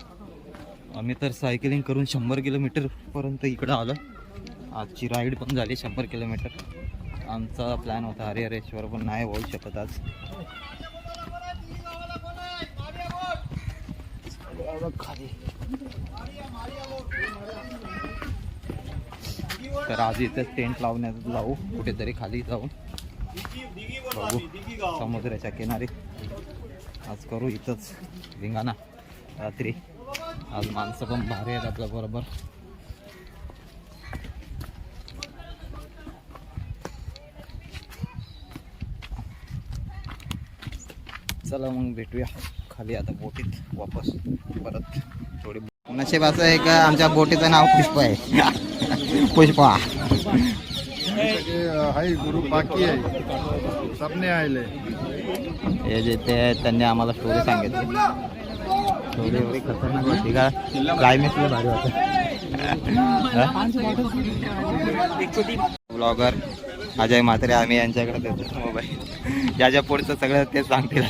आम्ही तर सायकलिंग करून 100 किलोमीटरपर्यंत इकडं आलो. आजची राईड पण झाली 100 किलोमीटर. आमचा प्लॅन होता हरिहरेश्वर, पण नाही होऊ शकत आज. खाली तर आज इथेच टेंट लावण्यात लावू, कुठेतरी खाली जाऊन बघू समुद्राच्या किनारी. आज करू इथंच धिंगाणा रात्री. आज माणसं पण भारी आहेत आपल्या बरोबर. चला मग भेटूया खाली आता बोटीत वापस परत. थोडी नशिबाचं आहे का आमच्या बोटीचं नाव पुष्पा आहे. पुष्पा हाय गुरु बाकी आहे, सबने आले. हे जे ते त्यांनी आम्हाला स्टोरी सांगितली. स्टोरी एवढी खतरनाक होती का, क्लायमॅक्सला भारी होतं. ब्लॉगर अजय म्हात्रे, आम्ही यांच्याकडे देतो मोबाईल. ज्याच्या पुढचं सगळं ते सांगतील.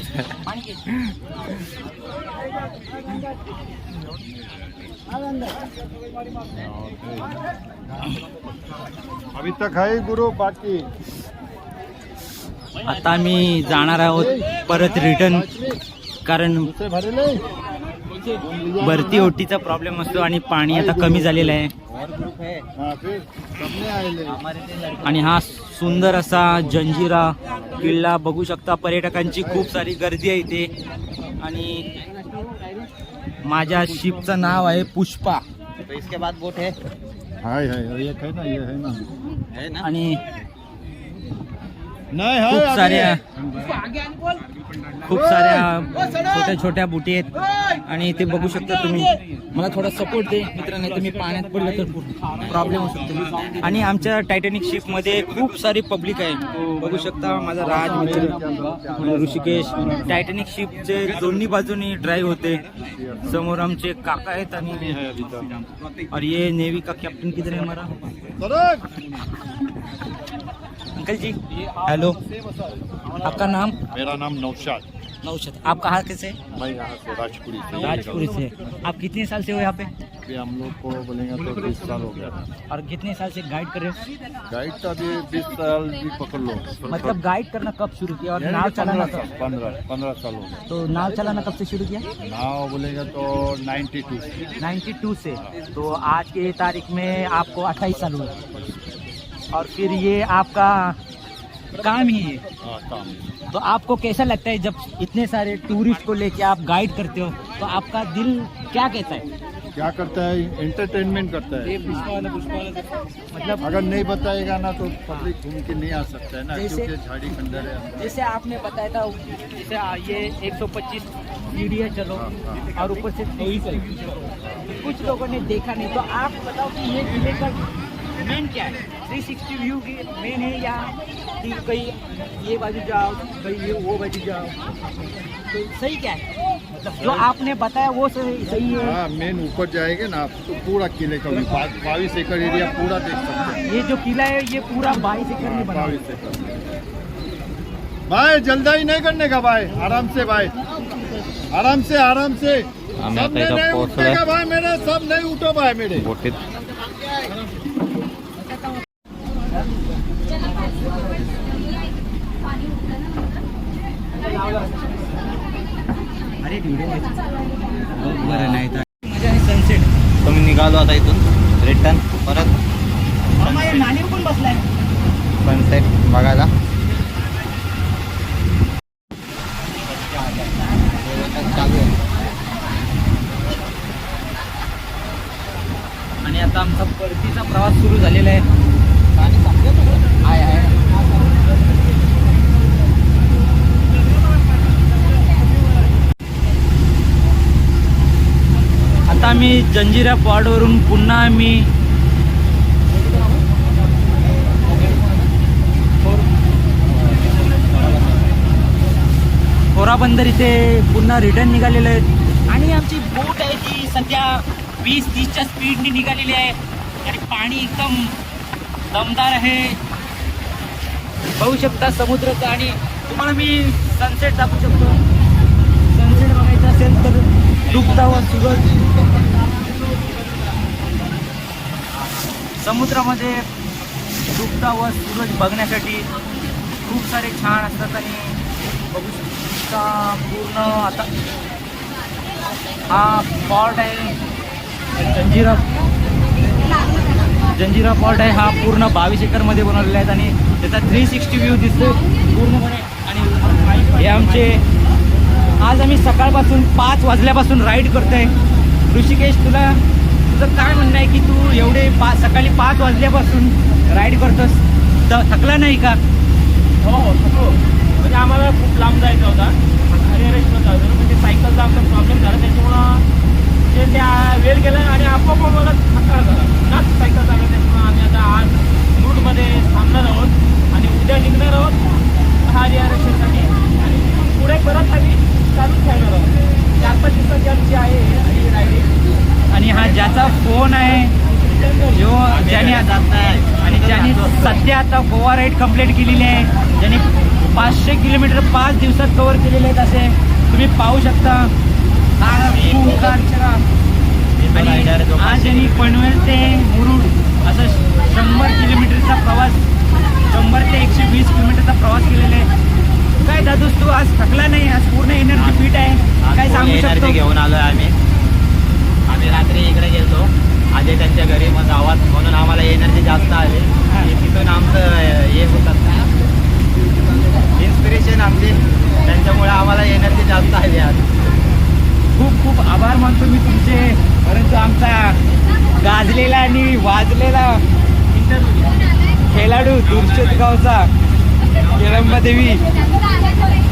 अभी तक है गुरु बाकी. आता आम्ही जाणार आहोत परत रिटर्न, कारण भरती ओटीचा प्रॉब्लेम असतो आणि पाणी आता कमी झालेलं आहे. आणि हा सुंदर असा जंजिरा किल्ला बघू शकता. पर्यटकांची खूप सारी गर्दी आहे इथे. आणि माझ्या शिपचं नाव आहे पुष्पा. तो इसके बाद बोट है. हाय हाय ये है ना, ये है ना. आणि नाही खूप साऱ्या छोट्या छोट्या बोटी आहेत. आणि ते बघू शकता तुम्ही. मला थोडा सपोर्ट दे मित्र, नाही तर मी पाण्यात पडलं तर प्रॉब्लेम होऊ शकतो. आणि आमच्या टायटॅनिक शिपमध्ये खूप सारी पब्लिक आहे. बघू शकता माझा राज मित्र ऋषिकेश. टायटॅनिक शिपचे दोन्ही बाजूनी ड्राईव्ह होते. समोर आमचे काका आहेत. और ये नेवी का कैप्टन किधर है हमारा अंकल जी. हेलो, आपका नाम? मेरा नाम नौशाद. नौशाद. आप कहाँ के से? मैं यहाँ से राजपुरी से. राजपुरी से. आप कितने साल से हो यहाँ पे? अभी हम लोग को बोलेंगे तो 20 साल हो गया. और कितने साल से गाइड कर रहे हो? गाइड का भी 20 साल भी पकड़ लो. मतलब गाइड करना कब शुरू किया और नाव चलाना कब? 15 साल हो गया. तो नाव चलाना कब से शुरू किया? नाव बोलेंगे तो 92 से. तो आज के तारीख में आपको 28 साल हुए. और फिर ये आपका काम ही है. काम. तो आपको कैसा लगता है जब इतने सारे टूरिस्ट को लेके आप गाइड करते हो, तो आपका दिल क्या कहता है? क्या करता है, एंटरटेनमेंट करता है। मतलब अगर नहीं बताएगा ना तो पब्लिक घूम के नहीं आ सकता है ना, जैसे- क्योंकि झाड़ी खंडर है। जैसे आपने बताया था, जैसे ये 125 सीढ़ी है चलो, और ऊपर से 360 चलो। कुछ लोगों ने देखा नहीं, तो आप बताओ कि ये किले का मेन क्या है? 360 व्यू की मेन है, या कि कहीं ये बाजू जाओ, कहीं ये वो बाजू जाओ, तो सही क्या है? मतलब जो आपने बताया वो सही है। हाँ, मेन ऊपर जाएंगे ना आप तो पूरा किले का 22 एकड़ एरिया पूरा देख सकते हैं। ये जो किला है ये पूरा 22 एकड़ में बना है। 22 एकड़। भाई जल्दी नहीं करने का भाई, आराम से भाई, आराम से आराम से। आम्ही सब आता इथं नहीं पोहोचलोय. उठेगा भाई मेरे, सब नहीं उठो भाई मेरे। बोटीत अरे व्हिडिओ बरं नाही तर मजा आहे सनसेट. तुम्ही निघालो आता इथून रिटर्न परत नाणीव पण बसलाय. सनसेट बघायला. चालू आहे. आणि आता आमचा परतीचा प्रवास सुरू झालेला आहे. आहे आता आम्ही जंजिरा पॉडवरून पुन्हा आम्ही खोराबंदर इथे पुन्हा रिटर्न निघालेलो आहे. आणि आमची बोट आहे ती सध्या 20-30च्या स्पीडने निघालेली आहे. आणि पाणी एकदम दमदार आहे, बघू शकता समुद्राचं. आणि तुम्हाला मी सनसेट दाखवू शकतो. सनसेट बघायचं असेल तर डुबता व सूरज समुद्रामध्ये डुबता व सूरज बघण्यासाठी खूप सारे छान असतात. आणि बघू शकता पूर्ण आता हा पॉर्ट आहे जंजिरा पॉर्ट आहे. हा पूर्ण 22 एकरमध्ये बनवलेला आहे आणि त्याचा 360 व्ह्यू दिसतो पूर्णपणे. आणि हे आमचे आज आम्ही सकाळपासून 5 वाजल्यापासून राईड करतोय. ऋषिकेश, तुझं काय म्हणणं आहे की तू एवढे सकाळी 5 वाजल्यापासून राईड करतोस, थकला नाही का? हो थकलो. म्हणजे आम्हाला खूप लांब जायचं होता आणि रेस्ट होता, म्हणजे सायकलचा आमचा प्रॉब्लेम झाला, त्याच्यामुळं त्या वेळ गेला आणि आपोआप मला थक्का झाला नाच सायकल चालवत. त्याच्यामुळं आम्ही आता आज रूटमध्ये थांबणार आहोत आणि उद्या निघणार आहोत हा रियारेशनसाठी. आणि तिथून पुढे परत आम्ही चालूच ठेवणार आहोत. 4-5 दिवसाची आमची आहे ही रायडिंग. आणि हा ज्याचा फोन आहे जो ज्याने आणि ज्याने सध्या आता गोवा राईड कंप्लीट केलेली आहे, ज्याने 500 किलोमीटर 5 दिवसात कव्हर केलेले आहेत, असे तुम्ही पाहू शकता. आणि आज त्यांनी पनवेल ते मुरुड असं 100 किलोमीटरचा प्रवास, 100 ते 120 किलोमीटरचा प्रवास केलेला आहे. काय दादूस, तू आज थकला नाही? आज पूर्ण एनर्जी फिट आहे, काय सांगू शकतो? घेऊन आलोय आम्ही रात्री इकडे गेलो अजय त्यांच्या घरी, मग गावात म्हणून आम्हाला एनर्जी जास्त आली. तिथून आमचं हे होतात इन्स्पिरेशन आमची, त्यांच्यामुळे आम्हाला एनर्जी जास्त आली. आज खूप खूप आभार मानतो मी तुमचे. परंतु आमचा गाजलेला आणि वाजलेला खेळाडू दुर्शोत गावचा देवी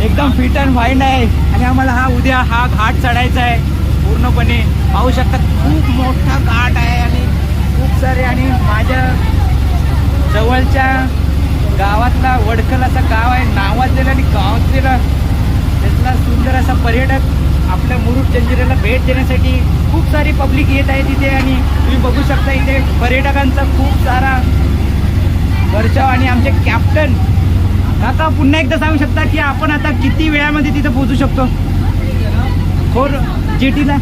एकदम फिट अँड फाईन आहे. आणि आम्हाला हा उद्या हा घाट चढायचा आहे पूर्णपणे. पाहू शकता खूप मोठा घाट आहे आणि खूप सारे. आणि माझ्या जवळच्या गावातला वडखल असा गाव आहे, नावाजलेला आणि गावातलेला त्यातला सुंदर असा पर्यटक आपल्या मुरुड जंजिऱ्याला भेट देण्यासाठी खूप सारी पब्लिक येत आहे तिथे. आणि तुम्ही बघू शकता इथे पर्यटकांचा खूप सारा वर्षाव. आणि आमचे कॅप्टन काका पुन्हा एकदा सांगू शकता की आपण आता किती वेळामध्ये तिथे पोहोचू शकतो? खोर जेटीला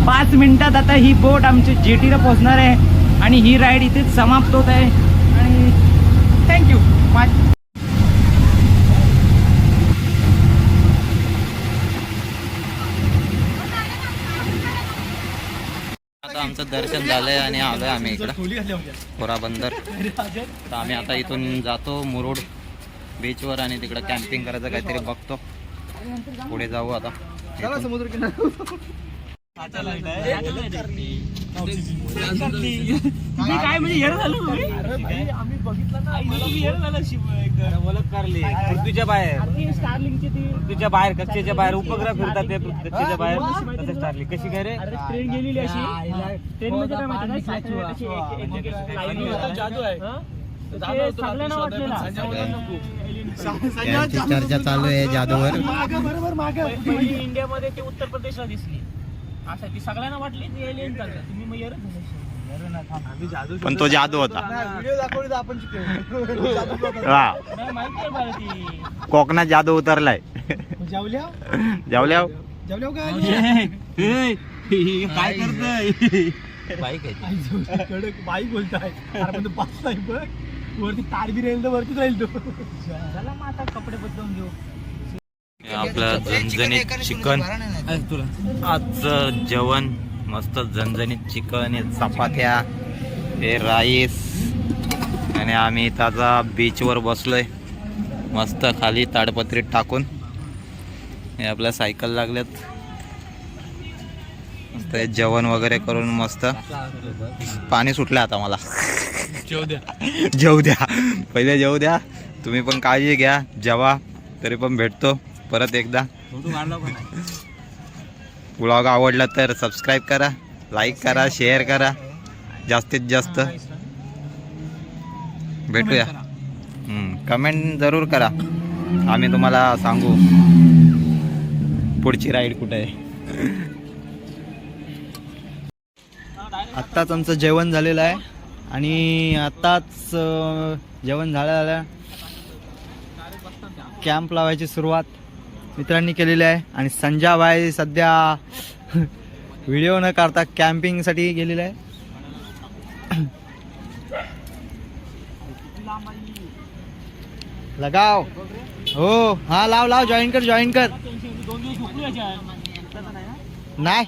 5 मिनिटात आता ही बोट आमची जेटीला पोहोचणार आहे. आणि ही राईड इथेच समाप्त होत आहे. आणि थँक्यू. आता आमचं दर्शन झालंय आणि आलोय आम्ही इकडं खोराबंदर. तर आम्ही आता इथून जातो मुरुड बीचवर आणि तिकडं कॅम्पिंग करायचं काहीतरी बघतो. पुढे जाऊ आता. समुद्र किनारा काय म्हणजे येणं झालं आम्ही बघितलं ना ओळख करली पृथ्वीच्या बाहेर पृथ्वीच्या बाहेर कक्षेच्या बाहेर उपग्रह फिरतात ते कक्षेच्या बाहेर तसे स्टारलिंक कशी काय रे ट्रेन गेलेली अशी ट्रेन मध्ये काय माहिती जादू आहे यांची चर्चा चालू आहे जादूवर. पहिली इंडियामध्ये ते उत्तर प्रदेशला दिसली असं ती सगळ्यांना वाटली ती एलियन चाललं तुम्ही मग पण तो जादू होता. व्हिडिओ दाखवले आपण हा माहिती आहे मला ती कोकणात जादू उतरलाय. जेवल्या जेवल्या जेवल्या काय काय करतोय बाईक आहे कडक बाई बोलताय अरे पाच नाही बघ वरती तार बी राहील तर वरतीच राहील तो चला मग आता कपडे बदलून घेऊ. आपलं झणझणीत चिकन आजचं जेवण मस्त झणझणीत चिकन हे चपात्या हे राईस आणि आम्ही ताजा बीचवर बसलोय मस्त खाली ताडपत्रीत टाकून. हे आपल्या सायकल लागल्यात मस्त हे जेवण वगैरे करून मस्त पाणी सुटलं आता मला. जेवू द्या पहिले जेवू द्या. तुम्ही पण काळजी घ्या जेवा. तरी पण भेटतो परत एकदा. ब्लॉग आवडला तर सबस्क्राईब करा, लाईक करा, शेअर करा जास्तीत जास्त. भेटूया. कमेंट जरूर करा आम्ही तुम्हाला सांगू पुढची राईड कुठे आहे. आत्ताच आमचं जेवण झालेलं आहे आणि आत्ताच जेवण झाल्या कॅम्प लावायची सुरुवात मित्रांनी केलेली आहे. आणि संजाबाई सध्या व्हिडिओ न काढता कॅम्पिंगसाठी गेलेला आहे. लगाव हो हा लाव लाव जॉईन कर जॉईन कर. नाही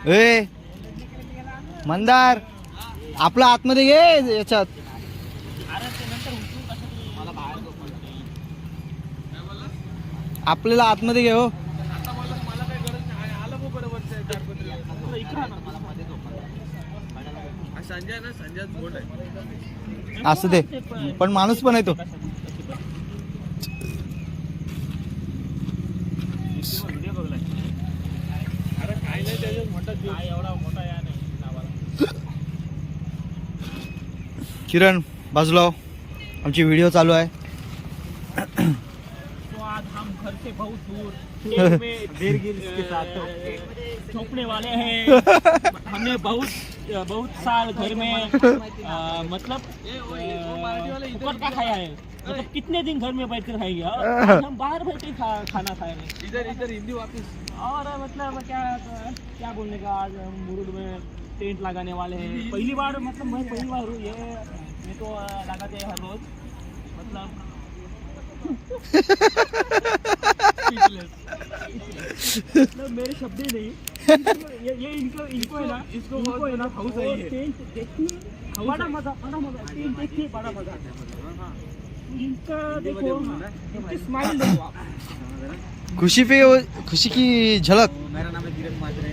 ए मंदार आपला आतमध्ये घे याच्यात. आपल्याला आतमध्ये घे हो. असू दे पण माणूस पण आहे तो. किरण बाजूला आमची व्हिडिओ चालू आहे. घर से बहुत दूर के साथ छोपने वाले हैं. हमने बहुत साल घर में मतलब फुकट का खाया है. मतलब कितने दिन घर में बैठ कर खाएंगे. हम बाहर बैठ के खाना खाए हैं. इधर हिंदी वापस. और मतलब क्या बोलने का आज हम मुरुड में टेंट लगाने वाले हैं. पहली बार मतलब मैं पहली बार हूँ ये. मैं तो लगाते हैं हर रोज मतलब मेरे शब्द ही नहीं. ये इनको है ना इसको है ना हाउस है. बड़ा मजा देखिए बड़ा मजा. इनका देखो इनकी स्माइल देखो आप. खुशी की झलक. मेरा नाम है धीरज माजरे.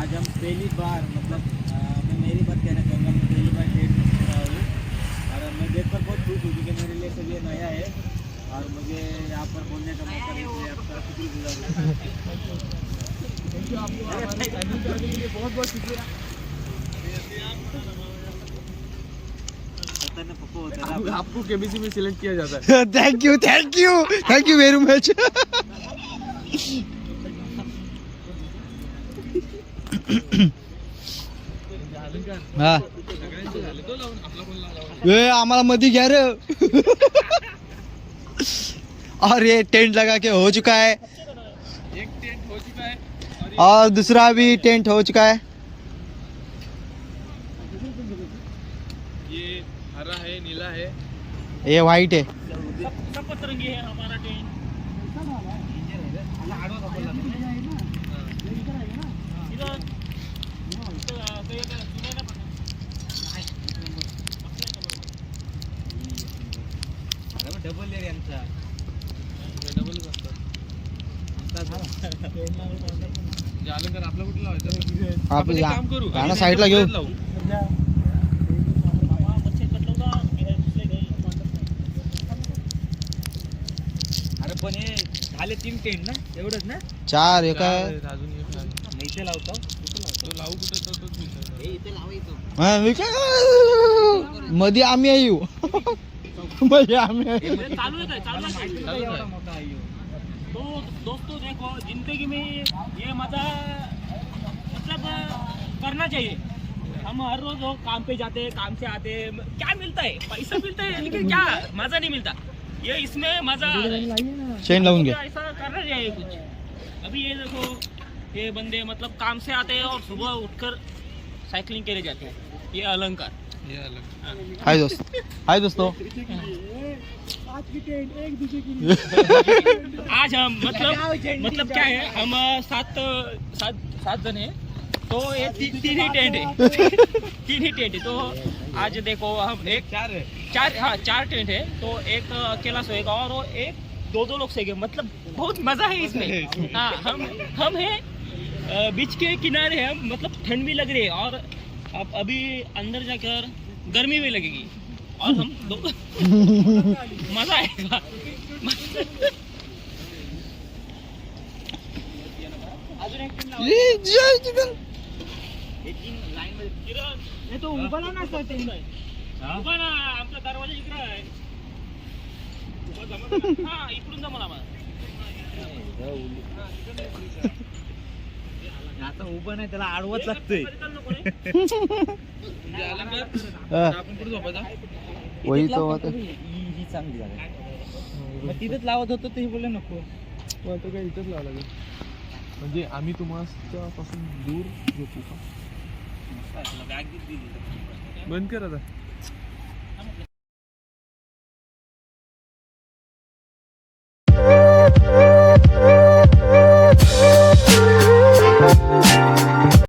आज हम पहली बार मतलब मैं मेरी बात कहना चाहूँगा. मैं पहली बार डेट कर रहा हूँ और मैं देख कर बहुत खुश हूँ क्योंकि मेरे लिए सब ये नया है और मुझे यहाँ पर बोलने का मौका मिला. आपका शुक्रगुजार हूँ. बहुत बहुत शुक्रिया. आपको केबीसी में सिलेक्ट किया जाता है. Thank you very much. हा आम्हाला मध्ये घ्या रे. और ये टेंट लगा के हो चुका है. एक टेंट हो चुका है और दूसरा भी टेंट हो चुका है. ये हरा है नीला है ये वाइट है. सब पतरंगी है हमारा टेंट. डबल आहे यांचा डबल करतात जालंकर आपला कुठं लावायचं आपण एक काम करू गाणं साईडला घेऊ. लावू अरे पण हे झाले 3 टेंट ना एवढंच ना 4 हे काय अजून एक आहे. मी इथे लावतो तो लावू कुठे तर तोच विचार हे इथे लावायचं हा, मी काय मध्ये आम्ही येऊ मध्ये आम्ही आहे. चालू है चालू है एवढा मोठा आहे ह्यो. तो दोस्तों देखो जिंदगी में ये मजा मतलब करना चाहिए। हम हर रोज वो काम पे जाते हैं, काम से आते हैं, क्या मिलता है? पैसा मिलता है लेकिन क्या मजा नहीं मिलता। ये इसमें मजा चेन लावून घे. ऐसा करना चाहिए कुछ। अभी ये देखो ये बंदे मतलब काम से आते हैं और सुबह उठकर साइकिलिंग के लिए जाते हैं। ये अलंकार हे अलग हाय दोस्त, हाय दोस्तों. आज हम मतलब क्या है हम सात जन हैं तो ये तीन ही टेंट है तीन ही टेंट है तो आज देखो हम एक चार टेंट है तो एक अकेला सोएगा और वो एक दो लोग सोएंगे मतलब बहुत मजा है इसमें. हाँ हम हैं बीच के किनारे हैं मतलब ठंड भी लग रही है और अब अभी अंदर जाकर गर्मी भी लगेगी और हम दो मजा आएगा. अजून एक team लावा. हे तीन लाईन मध्ये किरण नाही तो उभा ना असतो ते उभा ना आमचा दरवाजा इकडे आहे उभा जमत ना. हा इकडून जमल आम्हाला. आता उभं नाही त्याला आडवत लागतंय आपण कुठे झोपायचा वही तो आता ही चांगली जागा आहे. मग तिथेच लावत होतो ते बोलले नको आता काय इथंच लावा लागेल म्हणजे आम्ही तुम्हाला पासून दूर झोपू का बॅग दिली बंद कर आता